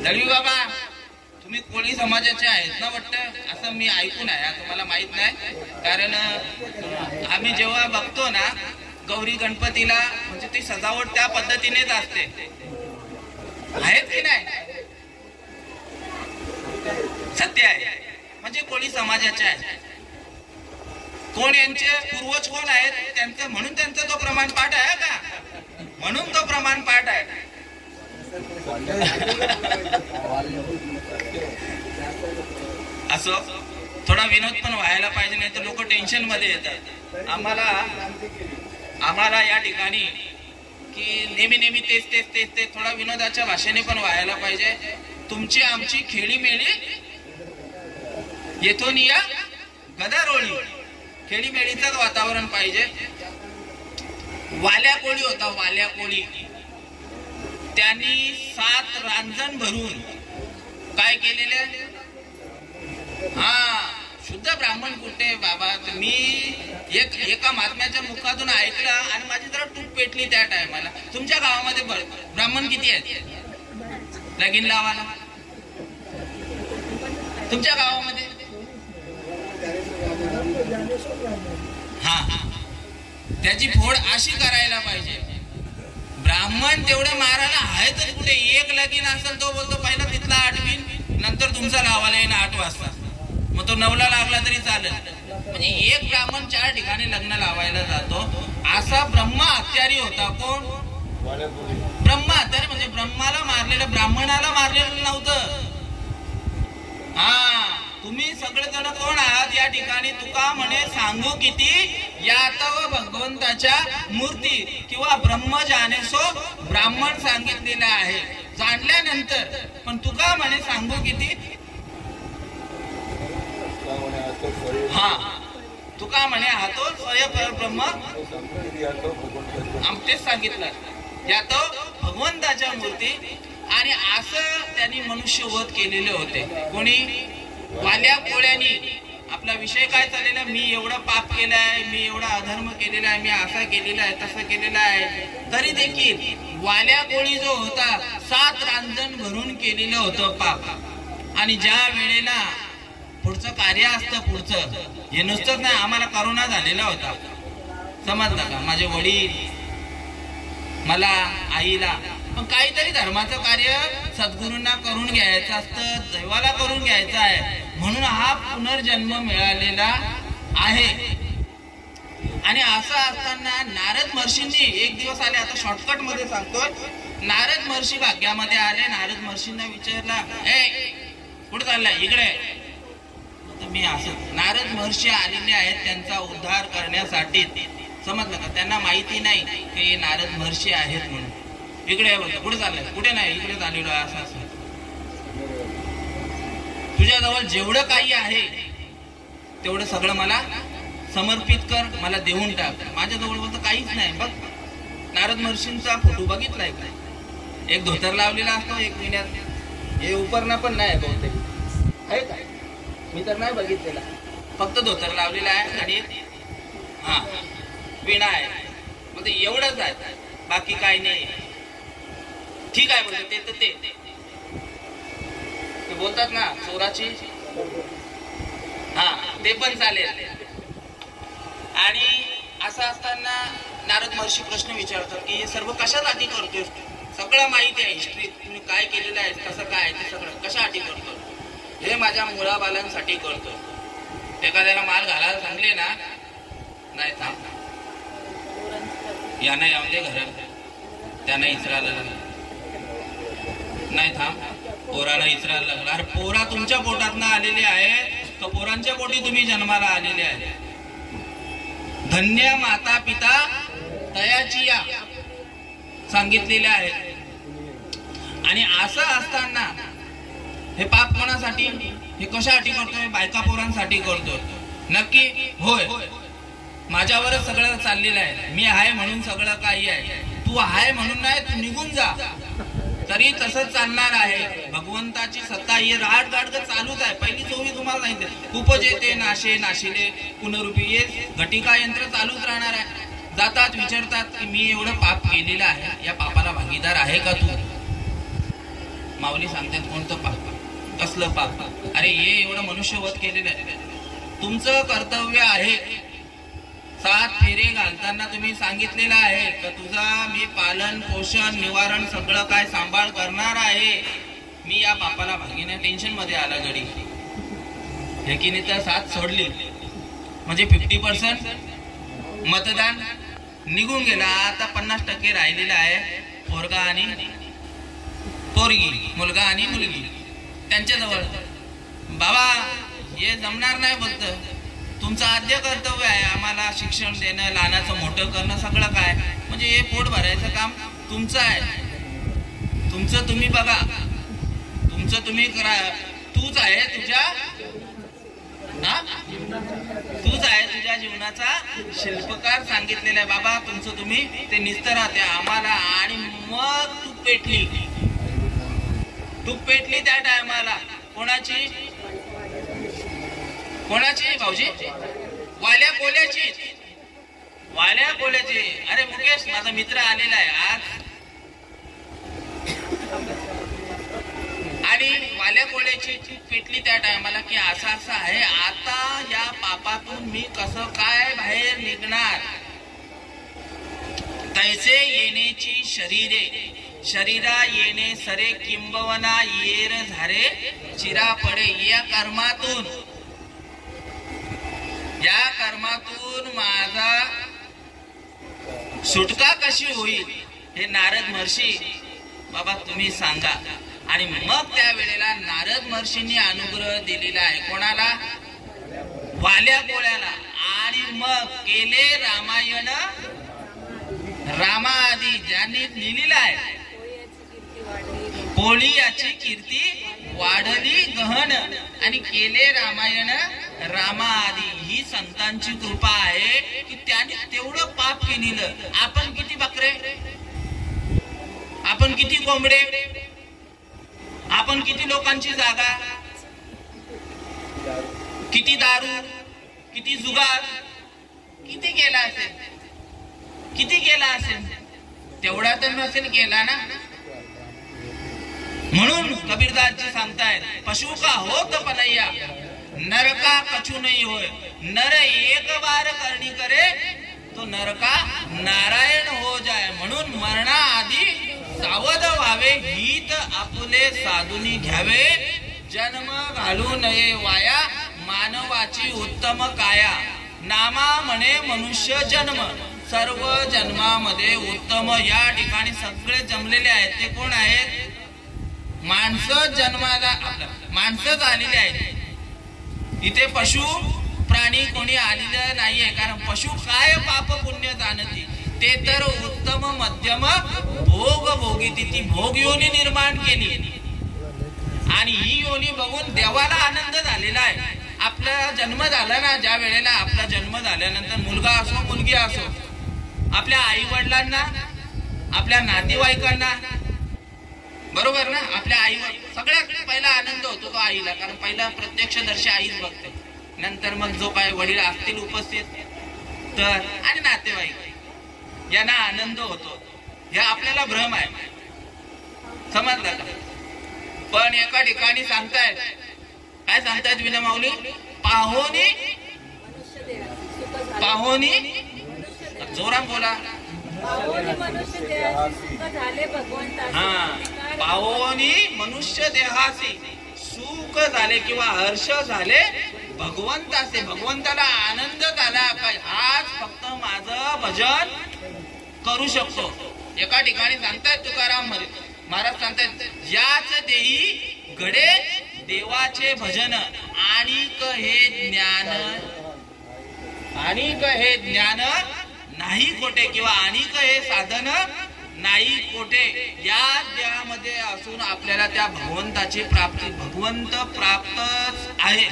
दळवी बाबा तुम्ही कोळी समाजाचे आहेत ना वाटतं, असं मी ऐकून आहे. तुम्हाला माहित नाही, कारण आम्ही जेव्हा बघतो ना गौरी गणपतीला म्हणजे ती सजावट त्या पद्धतीनेच असते, आहेत की नाही? सत्य आहे. म्हणजे कोळी समाजाचे आहेत. कोण यांचे पूर्वज कोण आहेत त्यांचं, म्हणून त्यांचा तो प्रमाण पाठ आहे का? म्हणून तो प्रमाण पाठ आहे. असो थोडा विनोद पण व्हायला पाहिजे, नाही तर लोक टेन्शन मध्ये येतात. आम्हाला या ठिकाणी की नेहमी तेच थोडा विनोदाच्या भाषेने पण व्हायला पाहिजे. तुमची आमची खेळी मेळी येथून या गदारोळी, खेळी मेळीचं वातावरण पाहिजे. वाल्या कोळी होता, वाल्या कोळी. त्यांनी 7 रांजण भरून काय केलेले? हा शुद्ध ब्राह्मण कुठे बाबा? मी एका महात्म्याच्या मुखातून ऐकलं आणि माझी जरा टूप पेटली त्या टायमाला. तुमच्या गावामध्ये ब्राह्मण किती आहेत लगीन लावायला? तुमच्या गावामध्ये? हा त्याची फोड अशी करायला पाहिजे. ब्राह्मण तेवढे मारायला आहेतच कुठे? एक लगीन असेल तो बोलतो पहिला तिथला आठवीन, नंतर तुमचा लावायला येईन 8 वाजता, मग तो 9ला लागला तरी चालेल. म्हणजे एक ब्राह्मण 4 ठिकाणी लग्न लावायला जातो. असा ब्रह्मा हत्यारी होता. कोण? ब्रह्मा हत्यारी. म्हणजे ब्रह्माला मारलेलं, ब्राह्मणाला मारलेलं नव्हतं. हा तुम्ही सगळेजण कोण आहात या ठिकाणी? तुका म्हणे सांगू किती यातव भगवंताच्या मूर्ती किंवा ब्रह्म जाणेसो ब्राह्मण सांगितलेलं आहे जाणल्यानंतर. पण तुका म्हणे सांगू किती? हा तुका म्हणे हातो स्वय ब्रह्म आमतेच सांगितलं यातव भगवंताच्या मूर्ती. आणि असं त्यांनी मनुष्यवध केलेले होते. कोणी? वाल्या कोळ्यांनी. आपला विषय काय चाललेला? मी एवढं पाप केलंय, मी एवढा अधर्म केलेला आहे, मी असा केलेला आहे, तसं केलेलं आहे. तरी देखील वाल्या कोळी जो होता 7 रांजण भरून केलेलं होतं पाप. आणि ज्या वेळेला पुढचं कार्य असतं, पुढचं हे नुसतंच नाही. आम्हाला करोना झालेला होता, समजलं का? माझे वडील, मला, आईला. पण काहीतरी धर्माचं कार्य सद्गुरूंना करून घ्यायचं असतं, देवाला करून घ्यायचं आहे, म्हणून हा पुनर्जन्म मिळालेला आहे. आणि असं असताना नारद महर्षींनी एक दिवस आले. आता शॉर्टकट मध्ये सांगतोय. नारद महर्षी भाग्यामध्ये आले. नारद महर्षींना विचारला, कुठे चाललाय? इकडे. तर मी असं, नारद महर्षी आलेले आहेत त्यांचा उद्धार करण्यासाठी. समजलं का? त्यांना माहिती नाही की नारद महर्षी आहेत म्हणून. इकडे बोलतो. कुठे चाललंय? कुठे नाही, इकडे चाललेलो आहे. असं तुझ्याजवळ जेवढं काही आहे तेवढं सगळं मला समर्पित कर, मला देऊन टाक. माझ्याजवळ बोलतो काहीच नाही. बघ नारद महर्षींचा फोटो बघितलाय का? एक धोतर लावलेला असतो एक विण्यात, हे उपरणं पण नाही बहुतेक आहे काय? मी तर नाही बघितलेला. फक्त धोतर लावलेला आहे आणि हा विणा आहे. मग एवढंच आहे, बाकी काही नाही. ठीक आहे बोलतो. ते बोलतात ना चोराची हा ते पण चालेल. आणि असं असताना नारद महर्षी प्रश्न विचारतात की हे सर्व कशासाठी करतोय? सगळं माहिती आहे, हिस्ट्री तुम्ही काय केलेलं आहे, कसं काय ते सगळं कशासाठी करतो? हे माझ्या मुलाबालांसाठी करतो. एखाद्याला माल घालायला सांगले ना, नाही थांब यानं यावं दे घरात, त्यानं इचरायला लागलं, नाही थांब पोरानं इचरायला लागला. अरे पोरा तुमच्या पोटातनं आलेले आहे तर पोरांच्या पोटी तुम्ही जन्माला आलेले आहे. धन्य माता पिता तयाची या सांगितलेले आहे. आणि असं असताना हे पाप कोणासाठी, हे कशासाठी करतोय? बायका पोरांसाठी करतोय. नक्की होय, माझ्यावरच सगळं चाललेलं आहे, मी आहे म्हणून सगळं काही आहे. तू आहे म्हणून नाही, तू निघून जा तरी तसंच चालणार आहे. भगवंताची सत्ता ही राट गाठ चालूच आहे. पहिली चोवी तुम्हाला सांगितलं, उपजेते नाशे नाशिले पुनरुपी, हे घटिका यंत्र चालूच राहणार आहे. जातात विचारतात की मी एवढं पाप केलेलं आहे, या पापाला भागीदार आहे का तू? माऊली सांगतात कोणतं पाप, कसलं पाप? अरे हे एवढं मनुष्यवध केलेलं आहे, तुमचं कर्तव्य आहे. 7 फेरे घालताना तुम्ही सांगितलेलं आहे का तुझा मी पालन पोषण निवारण सगळं काय सांभाळ करणार आहे. मी या पापाला भागीने टेन्शन मध्ये आला गडी. एकीने तर 7 सोडली म्हणजे 50% मतदान निघून गेला. आता 50% राहिलेला आहे. पोरगा आणि पोरगी, मुलगा आणि मुलगी त्यांच्या जवळ. बाबा हे जमणार नाही बोलतं, तुमचं आद्य कर्तव्य आहे आम्हाला शिक्षण देणं, लहानाचं मोठं करणं सगळं काय, म्हणजे हे पोट भरायचं काम तुमचं आहे. तुमचं तुम्ही बघा, तुमचं तुम्ही करा. तूच आहे तुझ्या तूच आहे तुझ्या जीवनाचा शिल्पकार सांगितलेला आहे. बाबा तुमचं तुम्ही ते निस्तर द्या आम्हाला. आणि मग तूप पेटली त्या टायमाला कोणाची भाऊजी? वाल्या कोल्याची. अरे मुकेश माझा मित्र आलेला आहे आज, आणि वाल्या कोल्याची पेटली त्या टायमाला की असं आहे. आता या पापातून मी कसं काय बाहेर निघणार? तैसे येण्याची शरीरा येणे सरे किंबवना येर झारे चिरा पडे. या कर्मातून माझा सुटका कशी होईल हे नारद महर्षी बाबा तुम्ही सांगा. आणि मग त्या वेळेला नारद महर्षींनी अनुग्रह दिलेला आहे कोणाला? वाल्या कोळ्याला. आणि मग केले रामायण रामाआदी ज्यांनी लिहिलेलं आहे, कोळी याची कीर्ती वाढली गहन. आणि केले रामायण रामाआदी ही संतांची कृपा आहे की त्याने तेवढं पाप केलेलं. आपण किती बकरे, आपण किती कोंबडे, आपण किती लोकांची जागा, किती दारू, किती जुगार, किती केला असेल? तेवढा तर नसेल केला ना. म्हणून कबीरदासजी सांगतायत, पशु का होत पनैया नरका कछु नाही होय. नर एक बार करणी करे तो नरका नारायण हो जाय. म्हणून मरणा आधी सावध व्हावे, हित आपुले साधुनी घ्यावे. जन्म घालू नये वाया, मानवाची उत्तम काया. नामा म्हणे मनुष्य जन्म, सर्व जन्मामध्ये उत्तम. या ठिकाणी सगळे जमलेले आहेत ते कोण आहेत? माणसं जन्माला, माणसंच आलेले आहेत. इथे पशु प्राणी कोणी आलेलं नाहीये. कारण पशु काय पाप पुण्य जाणती, ते तर उत्तम मध्यम भोग भोगीती. ती भोग योनी निर्माण केली आणि ही योनी बघून देवाला आनंद झालेला आहे. आपला जन्म झाला ना, ज्या वेळेला आपला जन्म झाल्यानंतर मुलगा असो मुलगी असो, आपल्या आई वडिलांना, आपल्या नातेवाईकांना, बरोबर ना, आपल्या आई सगळ्यात पहिला आनंद होतो तो आईला. कारण पहिला प्रत्यक्षदर्शी आईच बघते. नंतर मग जो काय वडील असतील उपस्थित तर आणि नातेवाईक यांना आनंद होतो. हे आपल्याला भ्रम आहे, समजलं का? पण एका ठिकाणी सांगतायत काय सांगतायत विनय माऊली? पाहोनी जोरात बोला. हा, पाहोनी मनुष्य देहासी सुख झाले किंवा हर्ष झाले भगवंताचे. भगवंताला आनंद झाला काय? आज फक्त माझं भजन करू शकतो. एका ठिकाणी सांगतायत तुकाराम महाराज सांगतायत, याच देही घडे देवाचे भजन आणिक हे ज्ञान नाही कोठे किंवा आणिक हे साधन नाही कोठे. या देहामध्ये असून आपल्याला त्या भगवंताची प्राप्ती, भगवंत प्राप्त आहे.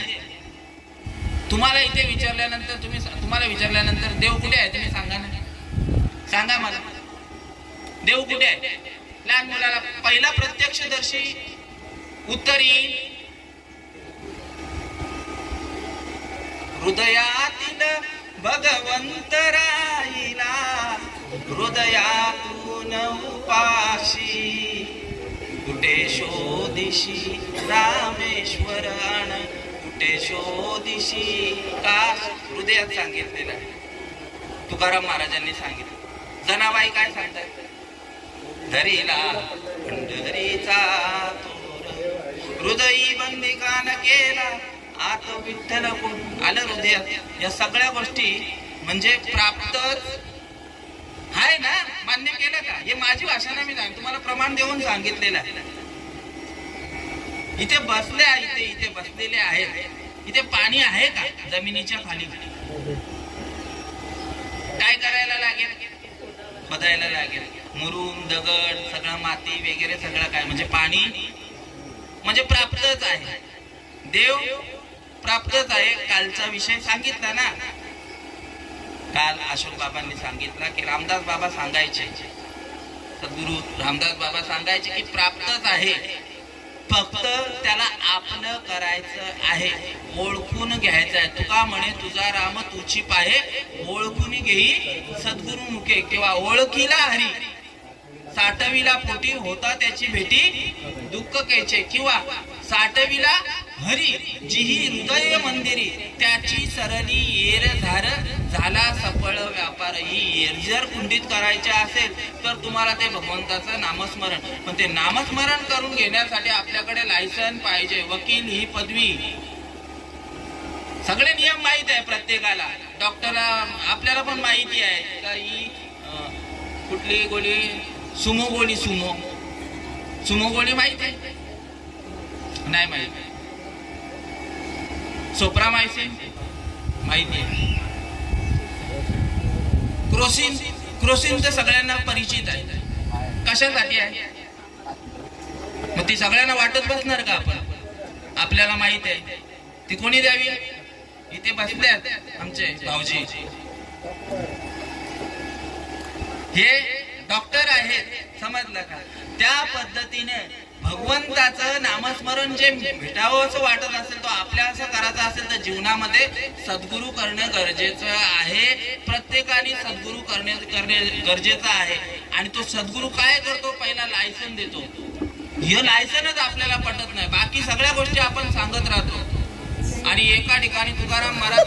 तुम्हाला इथे विचारल्यानंतर तुम्हाला विचारल्यानंतर देव कुठे आहे तुम्ही सांगा ना, सांगा मला देव कुठे आहे? लहान मुलाला पहिला प्रत्यक्षदर्शी उत्तर येईल, हृदयातील भगवंत राहिला हृदयातून उपाशी कुठे शोधिशी रामेश्वर कुठे शोधिशी काश. हृदयात सांगितलेलं आहे. तुकाराम महाराजांनी सांगितलं. जनाबाई काय सांगतात? धरीला पंढरीचा हृदयी बंदिकान केला आत विठ्ठल कोण आलं हृदयात. या सगळ्या गोष्टी म्हणजे प्राप्तच आहे ना. मान्य केलं का? हे माझी भाषा नाही, मी तुम्हाला प्रमाण देऊन सांगितलेलं आहे. इथे बसले आहे, इथे बसलेले आहेत. इथे पाणी आहे का? जमिनीच्या खाली. काय करायला लागेल? खोदायला लागेल. मुरुम दगड सगळं माती वगैरे सगळं काय म्हणजे पाणी म्हणजे प्राप्तच आहे. देव प्राप्तच आहे. कालचा विषय सांगितला ना, काल अशोक बाबांनी सांगितला की रामदास बाबा सांगायचे, सद्गुरु रामदास बाबा सांगायचे की प्राप्तच आहे, फक्त त्याला आपलं करायचं आहे, ओळखून घ्यायचं आहे. तुका म्हणे तुझा राम तुची पाहे ओळखून घेई सद्गुरु मुखे किंवा ओळखीला हरी साठविला पोटी होता त्याची भेटी दुःख कैचे किंवा साठविला हरी जिही हृदय मंदिरी त्याची सरली येर धार झाला सफळ व्यापार. ही येर जर कुंडीत करायचे असेल तर तुम्हाला ते भगवंताचं नामस्मरण, पण ते नामस्मरण करून घेण्यासाठी आपल्याकडे लायसन पाहिजे, वकील ही पदवी, सगळे नियम माहित आहे प्रत्येकाला. डॉक्टरला आपल्याला पण माहिती आहे का ही कुठली गोळी सुमो गोळी, सुमो गोळी माहित आहे? नाही माहित. सोप्रामायसिन माहिती आहे. क्रोसिन तर सगळ्यांना परिचित आहे. कशासाठी आहे? मग ती सगळ्यांना वाटत बसणार का आपण? आपल्याला माहित आहे. ती कोणी द्यावी? इथे बसल्यात आमचे भाऊजी, हे डॉक्टर आहेत, समजलं का? त्या पद्धतीने भगवंताचं नामस्मरण जे भेटावं असं वाटत असेल तो आपल्या असं करायचं असेल तर जीवनामध्ये सद्गुरू करणे गरजेचं आहे. प्रत्येकाने सद्गुरू करणे गरजेचं आहे. आणि तो सद्गुरू काय करतो? पहिला लायसन देतो. हे लायसनच आपल्याला पटत नाही, बाकी सगळ्या गोष्टी आपण सांगत राहतो. आणि एका ठिकाणी तुकाराम महाराज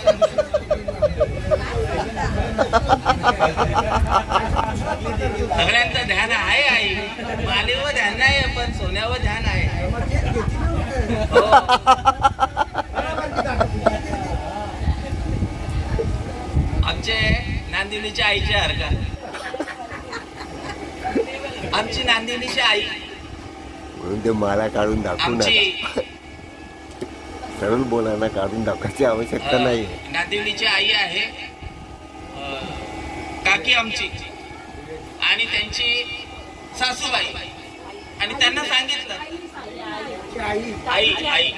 सगळ्यांचं ध्यान आहे, आई मालेवर ध्यान नाही पण सोन्यावर ध्यान आहे. आमचे नांदिनीच्या आईचे हरका, आमची नांदिनीची आई
म्हणून ते मला काढून दाखवून सरळ बोलायला काढून दाखवायची आवश्यकता नाही.
नांदिनीची आई आहे काकी आमची आणि त्यांची सासूबाई. आणि त्यांना सांगितलं आई आई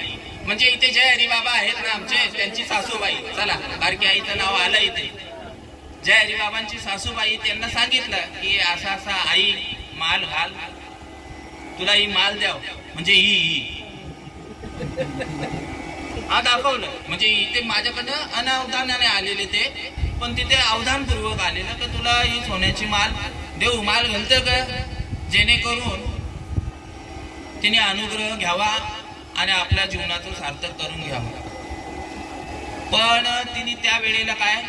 म्हणजे इथे जय हरिबाबा आहेत ना आमचे, त्यांची सासूबाई, चला बारकी आईचं नाव आलं इथे, जय हरिबाबांची सासूबाई. त्यांना सांगितलं की असा असा आई माल घाल, तुला ही माल द्याव म्हणजे ही हा दाखवलं. म्हणजे इथे माझ्याकडनं अनावधानाने आलेले ते, पण तिथे अवधानपूर्वक आलेलं की तुला ही सोन्याची माल देऊ. माल घालतं का जेणेकरून तिने अनुग्रह घ्यावा आणि आपल्या जीवनाचं सार्थक करून घ्यावं. पण तिने त्या वेळेला काय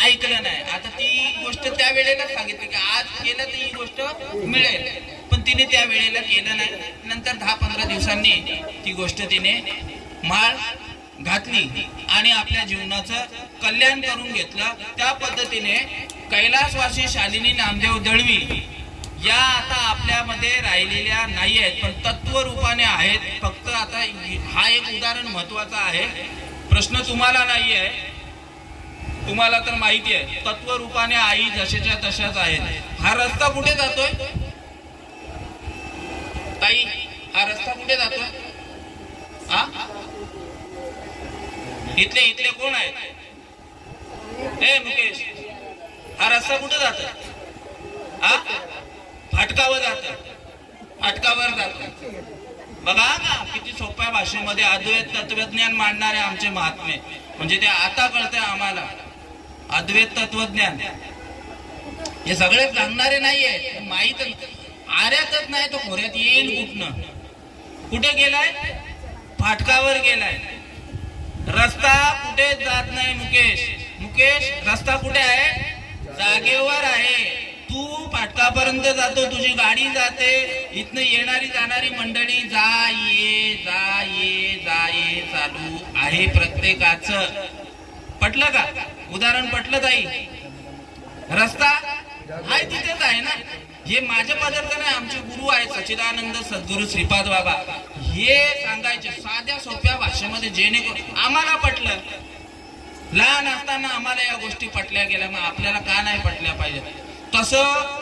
ऐकलं नाही. आता ती गोष्ट त्या वेळेला सांगितली की आज केलं तर ही गोष्ट मिळेल, पण तिने त्या वेळेला केलं नाही. नंतर 10-15 दिवसांनी ती गोष्ट तिने माळ घातली आणि आपल्या जीवनाचं कल्याण करून घेतलं. त्या पद्धतीने कैलासवासी शालिनी नामदेव दळवी या आता आपल्यामध्ये राहिलेल्या नाही आहेत, पण तत्व रूपाने आहेत. फक्त आता हा एक उदाहरण महत्वाचं आहे. प्रश्न तुम्हाला नाही आहे, तुम्हाला तर माहिती आहे तत्व रूपाने आई जशाच्या तशाच आहेत. हा रस्ता कुठे जातोय ताई? हा रस्ता कुठे जातोय? हा इथले कोण आहेत? हे मुकेश, हा रस्ता कुठे जातोय? हा फाटकावर जात. बघा ना किती सोप्या भाषेमध्ये अद्वैत तत्वज्ञान मांडणारे आमचे महात्मे. म्हणजे ते आता कळतंय आम्हाला अद्वैत तत्वज्ञान. हे सगळे सांगणारे नाहीये, माहित आर्यातच नाही तो खोऱ्यात येईल कुठनं. कुठे गेलाय? फाटकावर गेलाय. रस्ता कुठे जात नाही मुकेश. रस्ता कुठे आहे? जागेवर आहे. तू फाटकापर्यंत जातो, तुझी गाडी जाते, इथनं येणारी जाणारी मंडळी जा ये चालू आहे प्रत्येकाचं. पटलं का? उदाहरण पटलं ताई? रस्ता आहे तिथेच आहे ना. हे माझे पदार्थ नाही, आमचे गुरु आहेत सच्चिदानंद सद्गुरु श्रीपाद बाबा. हे सांगायचे साध्या सोप्या भाषेमध्ये, जेणेकरून आम्हाला पटलं. लहान असताना आम्हाला या गोष्टी पटल्या गेल्या, मग आपल्याला का नाही पटल्या पाहिजे? तसं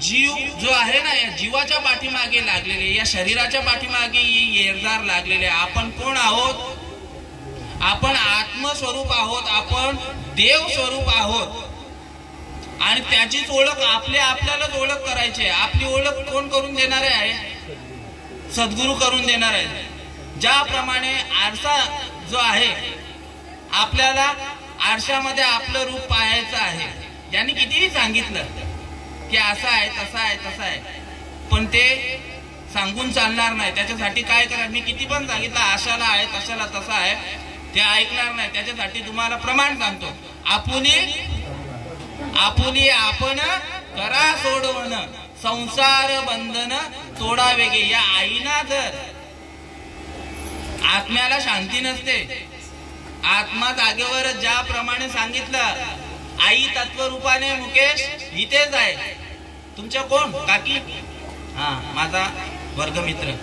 जीव जो आहे ना, या जीवाच्या पाठीमागे लागलेले, या शरीराच्या पाठीमागे येरदार लागलेले. आपण कोण आहोत? आपण आत्मस्वरूप आहोत, आपण देव स्वरूप आहोत. आणि त्याचीच ओळख आपल्यालाच ओळख करायची आहे. आपली ओळख कोण करून देणार आहे? सद्गुरू करून देणार आहे. ज्याप्रमाणे आरसा जो आहे, आपल्याला आरशामध्ये आपलं रूप पाहायचं आहे. यांनी कितीही सांगितलं की असं आहे तसं आहे, पण ते सांगून चालणार नाही. त्याच्यासाठी काय करा, मी किती पण सांगितलं आशाला आहे तशाला तसं आहे, ते ऐकणार नाही. त्याच्यासाठी तुम्हाला प्रमाण सांगतो. आपुली आपण करा सोडवण, संसार बंधन तोडा वेगे. या आईना जर आत्म्याला शांती नसते, आत्मा जागेवर ज्याप्रमाणे सांगितलं, आई तत्वरूपाने मुकेश इथेच आहे. तुमच्या कोण काकी? हा माझा वर्गमित्र.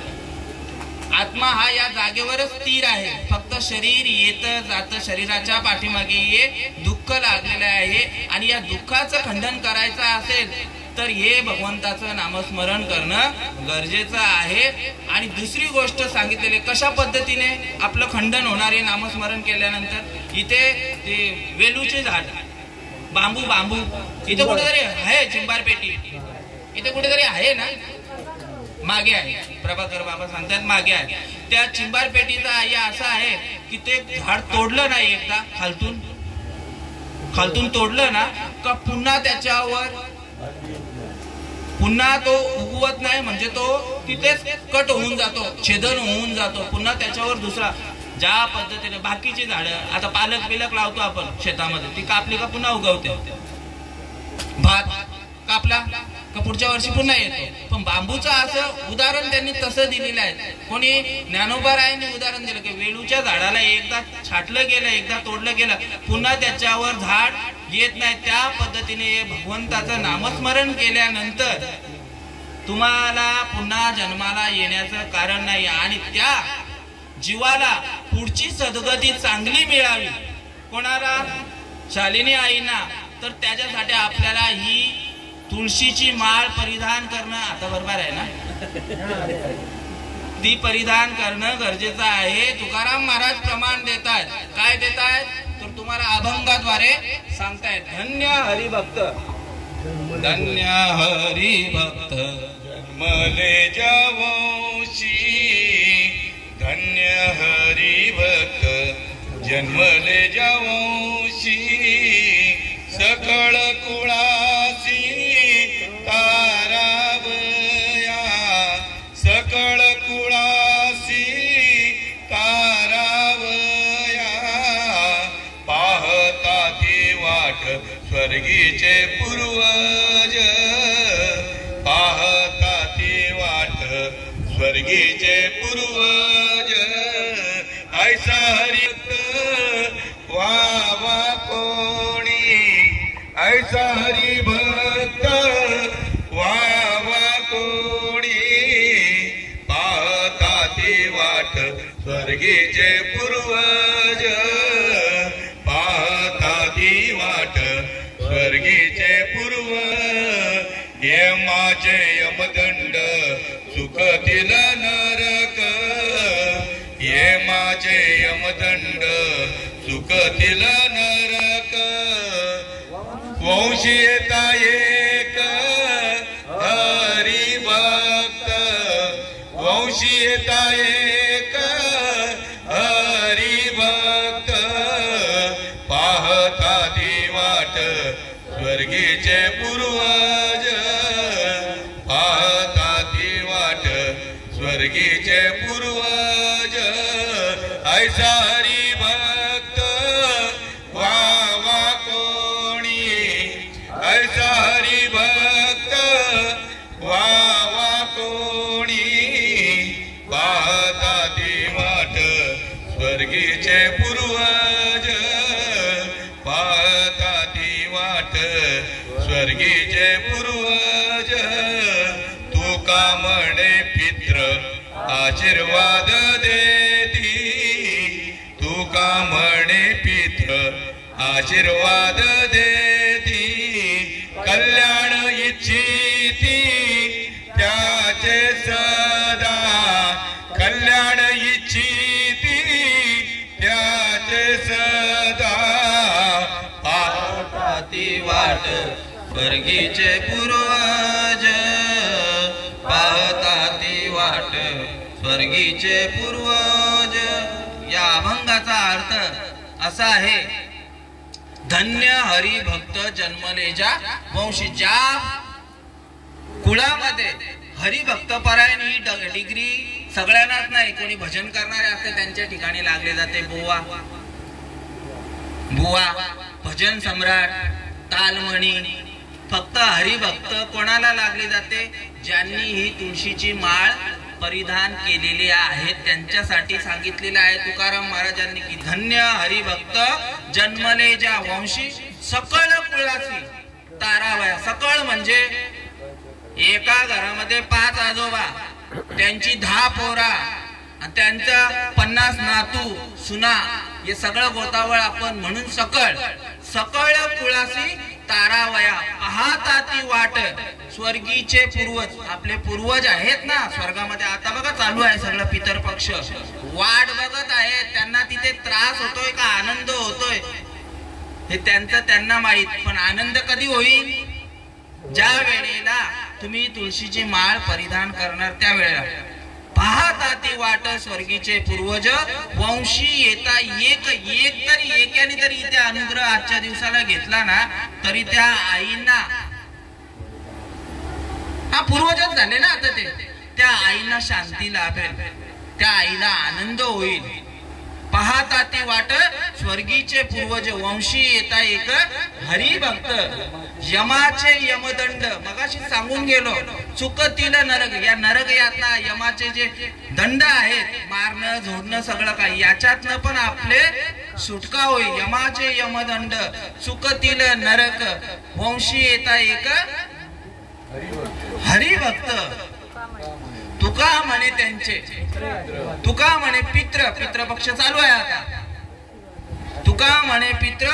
आत्मा हा या जागेवरच स्थिर आहे. फक्त शरीर येत जात, शरीराच्या पाठीमागे ये दुःख लागलेलं आहे. आणि या दुःखाचं खंडन करायचं असेल तर हे भगवंताचं नामस्मरण करणं गरजेचं आहे. आणि दुसरी गोष्ट सांगितलेली, कशा पद्धतीने आपलं खंडन होणार आहे नामस्मरण केल्यानंतर? इथे ते वेलूचे झाड, बांबू इथे कुठेतरी आहे, चिंबार पेटी इथे कुठेतरी आहे ना, मागे आहे. प्रभाकर बाबा सांगतात मागे आहे. त्या चिंबार पेटीचा असं आहे की ते झाड तोडलं नाही एकदा खालतून तोडलं ना का पुन्हा त्याच्यावर तो उगवत नाही. म्हणजे तो तिथेच कट होऊन जातो, छेदन होऊन जातो. पुन्हा त्याच्यावर दुसरा, ज्या पद्धतीने बाकीची झाडं, आता पालक बिलक लावतो आपण शेतामध्ये, ती कापली का पुन्हा उगवते. भात कापला का पुढच्या वर्षी पुन्हा येतो. पण बांबूचं असं उदाहरण त्यांनी तसं दिलेलं आहे. कोणी ज्ञानोबारायांनी उदाहरण दिलं की वेळूच्या झाडाला एकदा छाटलं गेलं, एकदा तोडलं गेलं, पुन्हा त्याच्यावर झाड येत नाही. त्या पद्धतीने भगवंताचं नामस्मरण केल्यानंतर तुम्हाला पुन्हा जन्माला येण्याचं कारण नाही. आणि त्या जीवाला पुढची सद्गती चांगली मिळावी, कोणाला? शालिनी आईना. तर त्याच्यासाठी आपल्याला ही तुळशीची माळ परिधान करणं, आता बरोबर आहे ना, ती परिधान करणं गरजेचं आहे. तुकाराम महाराज प्रमाण देतात. काय देतायत? तर तुम्हाला अभंगाद्वारे सांगतायत. धन्य हरिभक्त, धन्य हरिभक्त
जन्मले जावंशी, धन्य हरिभक्त जन्मले जावंशी, सकळ कुळासी तारावया, सकळ कुळासी स्वर्गीचे पूर्वज पाहता ती वाट स्वर्गीचे पूर्वज ऐसा हरिभक्त व्हावा कोणी ऐसा हरिभक्त व्हावा कोणी पाहता ती वाट स्वर्गीचे पूर्वज पाहता ती वाट स्वर्गीचे पूर्वज यमाचे यमदंड सुखतील नरक यमाचे यमदंड सुखतील नरक वंशी येता एक हरिभक्त वंशी येता एक हरिभक्त पाहता ती वाट स्वर्गीचे पूर्वज पाहता ती वाट स्वर्गीचे पूर्वज ऐसा हरिभक्त व्हावा कोणी ऐसा हरिभक्त व्हावा कोणी पाहता ती वाट स्वर्गीचे पूर्वज पाहता ती वाट स्वर्गीचे पूर्वज तुका म्हणे पित्र आशीर्वाद देती तुका म्हणे पित्र आशीर्वाद देती कल्याण इच्छिती त्याचे सदा कल्याण इच्छिती त्याचे सदा पाहता ती वाट स्वर्गीचे पूर्वज पाहता ती वाट स्वर्गीचे पूर्वज। या अभंगाचा अर्थ असा आहे, धन्य हरिभक्त जन्मलेजा वंशी। ज्या कुळामध्ये हरिभक्त परायण ही डिग्री सगळ्यांनाच नाही, कोणी भजन करणारे असते त्यांच्या ठिकाणी लागले जाते। बुवा भजन सम्राट तालमणी फक्त हरिभक्त कोणाला लागले जाते, ज्यांनी ही तुळशीची माळ परिधान केलेली आहे त्यांच्यासाठी सांगितलेले आहे तुकाराम महाराजांनी की धन्य हरिभक्त जन्मले ज्या वंशी सकळ कुळाची तारावया। सकळ म्हणजे एका घरामध्ये 5 आजोबा, त्यांची 10 पोरा, त्यांचा 50 नातू सुना, हे सगळं गोतावळ आपण म्हणून सकळ कुळाची तारावया पाहता ती वाट स्वर्गीचे पूर्वज। आपले पूर्वज आहेत ना स्वर्गामध्ये, आता बघा चालू आहे सगळं पितर पक्ष, वाट बघत आहेत, त्यांना तिथे त्रास होतोय का आनंद होतोय हे त्यांना माहित। पण आनंद कधी होईल, ज्या वेळेला तुम्ही तुळशीची माळ परिधान करणार त्या वेळेला। पाहता ती वाट स्वर्गीचे पूर्वज वंशी येता एक एकाने तरी इथे अनुग्रह आजच्या दिवसाला घेतला ना तरी त्या आईंना, हा पूर्वजच झाले ना आता ते, त्या आईला शांती लाभेल, त्या आईला आनंद होईल। पाहता ती वाट स्वर्गीचे पूर्वज वंशी येता एक हरिभक्त यमाचे यमदंड, मगाशी सांगून गेलो, चुकतील नरक, या नरक यातना यमाचे जे दंड आहेत मारणं झोडणं सगळं काही, याच्यातनं पण आपले सुटका होईल। यमाचे यमदंड चुकतील नरक वंशी येता एक हरिभक्त। तुका म्हणे त्यांचे, तुका म्हणे पितृ पक्ष चालू आहे आता, तुका म्हणे पितृ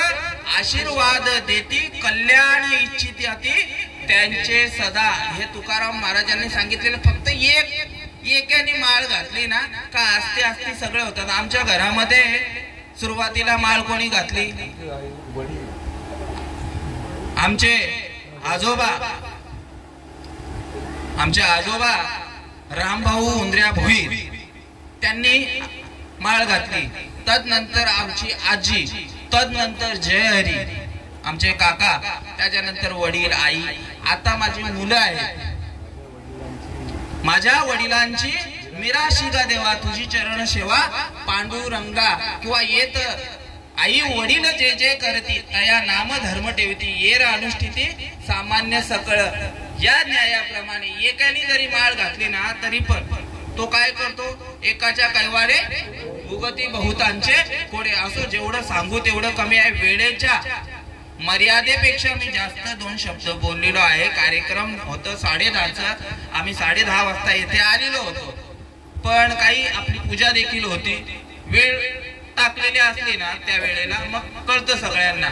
आशीर्वाद देती कल्याण इच्छिती अति त्यांचे सदा। हे तुकाराम महाराजांनी सांगितलेलं। फक्त एकाने माळ घातली ना का आस्ते सगळे होतात। आमच्या घरामध्ये सुरुवातीला माळ कोणी घातली, आमचे आजोबा रामभाऊ उंद्र्या भोईर त्यांनी माळ घातली, तदनंतर आमची आजी, तदनंतर जयहरी आमचे काका, त्याच्यानंतर वडील आई, आता माझी मुलं आहेत। माझ्या वडिलांची मिराशिगा देवा तुझी चरण सेवा पांडुरंगा किंवा येत
आई वडील जे जे करती तया नाम धर्म ठेवती येर अनुष्ठिती सामान्य सकळ. या न्यायाप्रमाणे एकाने जरी माळ घातली ना तरी पण तो काय करतो, एकाच्या कैवारे उगती बहुतांचे कोडे. असो, जेवढं सांगू तेवढं कमी आहे. वेळेच्या मर्यादेपेक्षा मी जास्त 2 शब्द बोललेलो आहे. कार्यक्रम होतं 10:30चा, आम्ही 10:30 वाजता येथे आलेलो होतो. पण काही आपली पूजा देखील होती. वेळ टाकलेली असली ना त्या वेळेला मग कळतं सगळ्यांना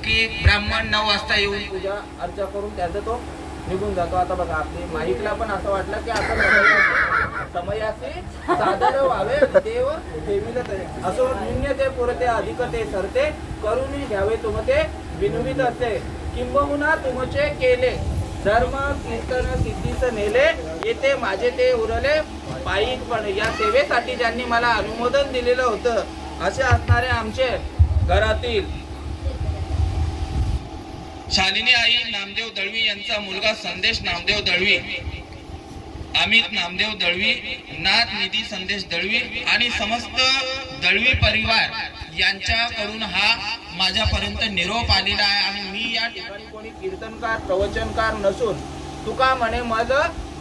की ब्राह्मण 9 वाजता येऊन पूजा अर्चा करून त्याचा तो निघून जातो. आता बघा, आपली माईकला पण असं वाटलं की आता समयाचे सादर व्हावे देव देवीला तरी असो निम्न ते पुरते अधिक ते सरते करून घ्यावे तुमचे विनवित असे किंबहुना तुमचे केले धर्म कीर्तन सिद्धीस नेले येते माझे ते उरले पायी. पण या सेवेसाठी ज्यांनी मला अनुमोदन दिलेलं होतं असे असणारे आमचे घरातील शालिनी आई नामदेव दळवी यांचा मुलगा संदेश नामदेव दळवी, अमित नामदेव दळवी, नाथ निधी संदेश दळवी आणि समस्त दळवी परिवार यांच्याकडून हा माझ्यापर्यंत निरोप आलेला आहे. आणि मी या ठिकाणी कोणी कीर्तनकार प्रवचनकार नसून तुका म्हणे मज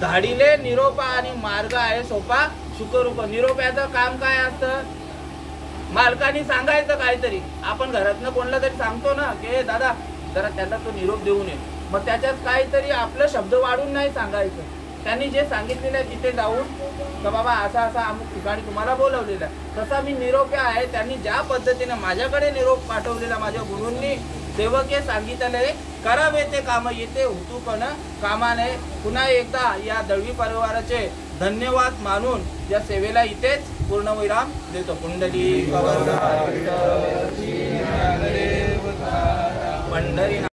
धाडीले निरोपा आणि मार्ग आहे सोपा सुखरूप. निरोप्याचं काम काय असतं, मालकाने सांगायचं काहीतरी. आपण घरातनं कोणाला तरी सांगतो ना की दादा जरा त्यांना तो निरोप देऊन ये, मग त्याच्यात काहीतरी आपलं शब्द वाढून नाही सांगायचं. त्यांनी जे सांगितलेलं आहे तिथे जाऊन का बाबा असा असा अमुक ठिकाणी तुम्हाला बोलवलेलं आहे, तसा मी निरोप्या आहे. त्यांनी ज्या पद्धतीने माझ्याकडे निरोप पाठवलेला माझ्या गुरूंनी सेवके सांगितले करावे ते काम येते होतू पण कामाने. पुन्हा एकदा या दळवी परिवाराचे धन्यवाद मानून या सेवेला इथेच पूर्णविराम देतो. कुंडली पंढरी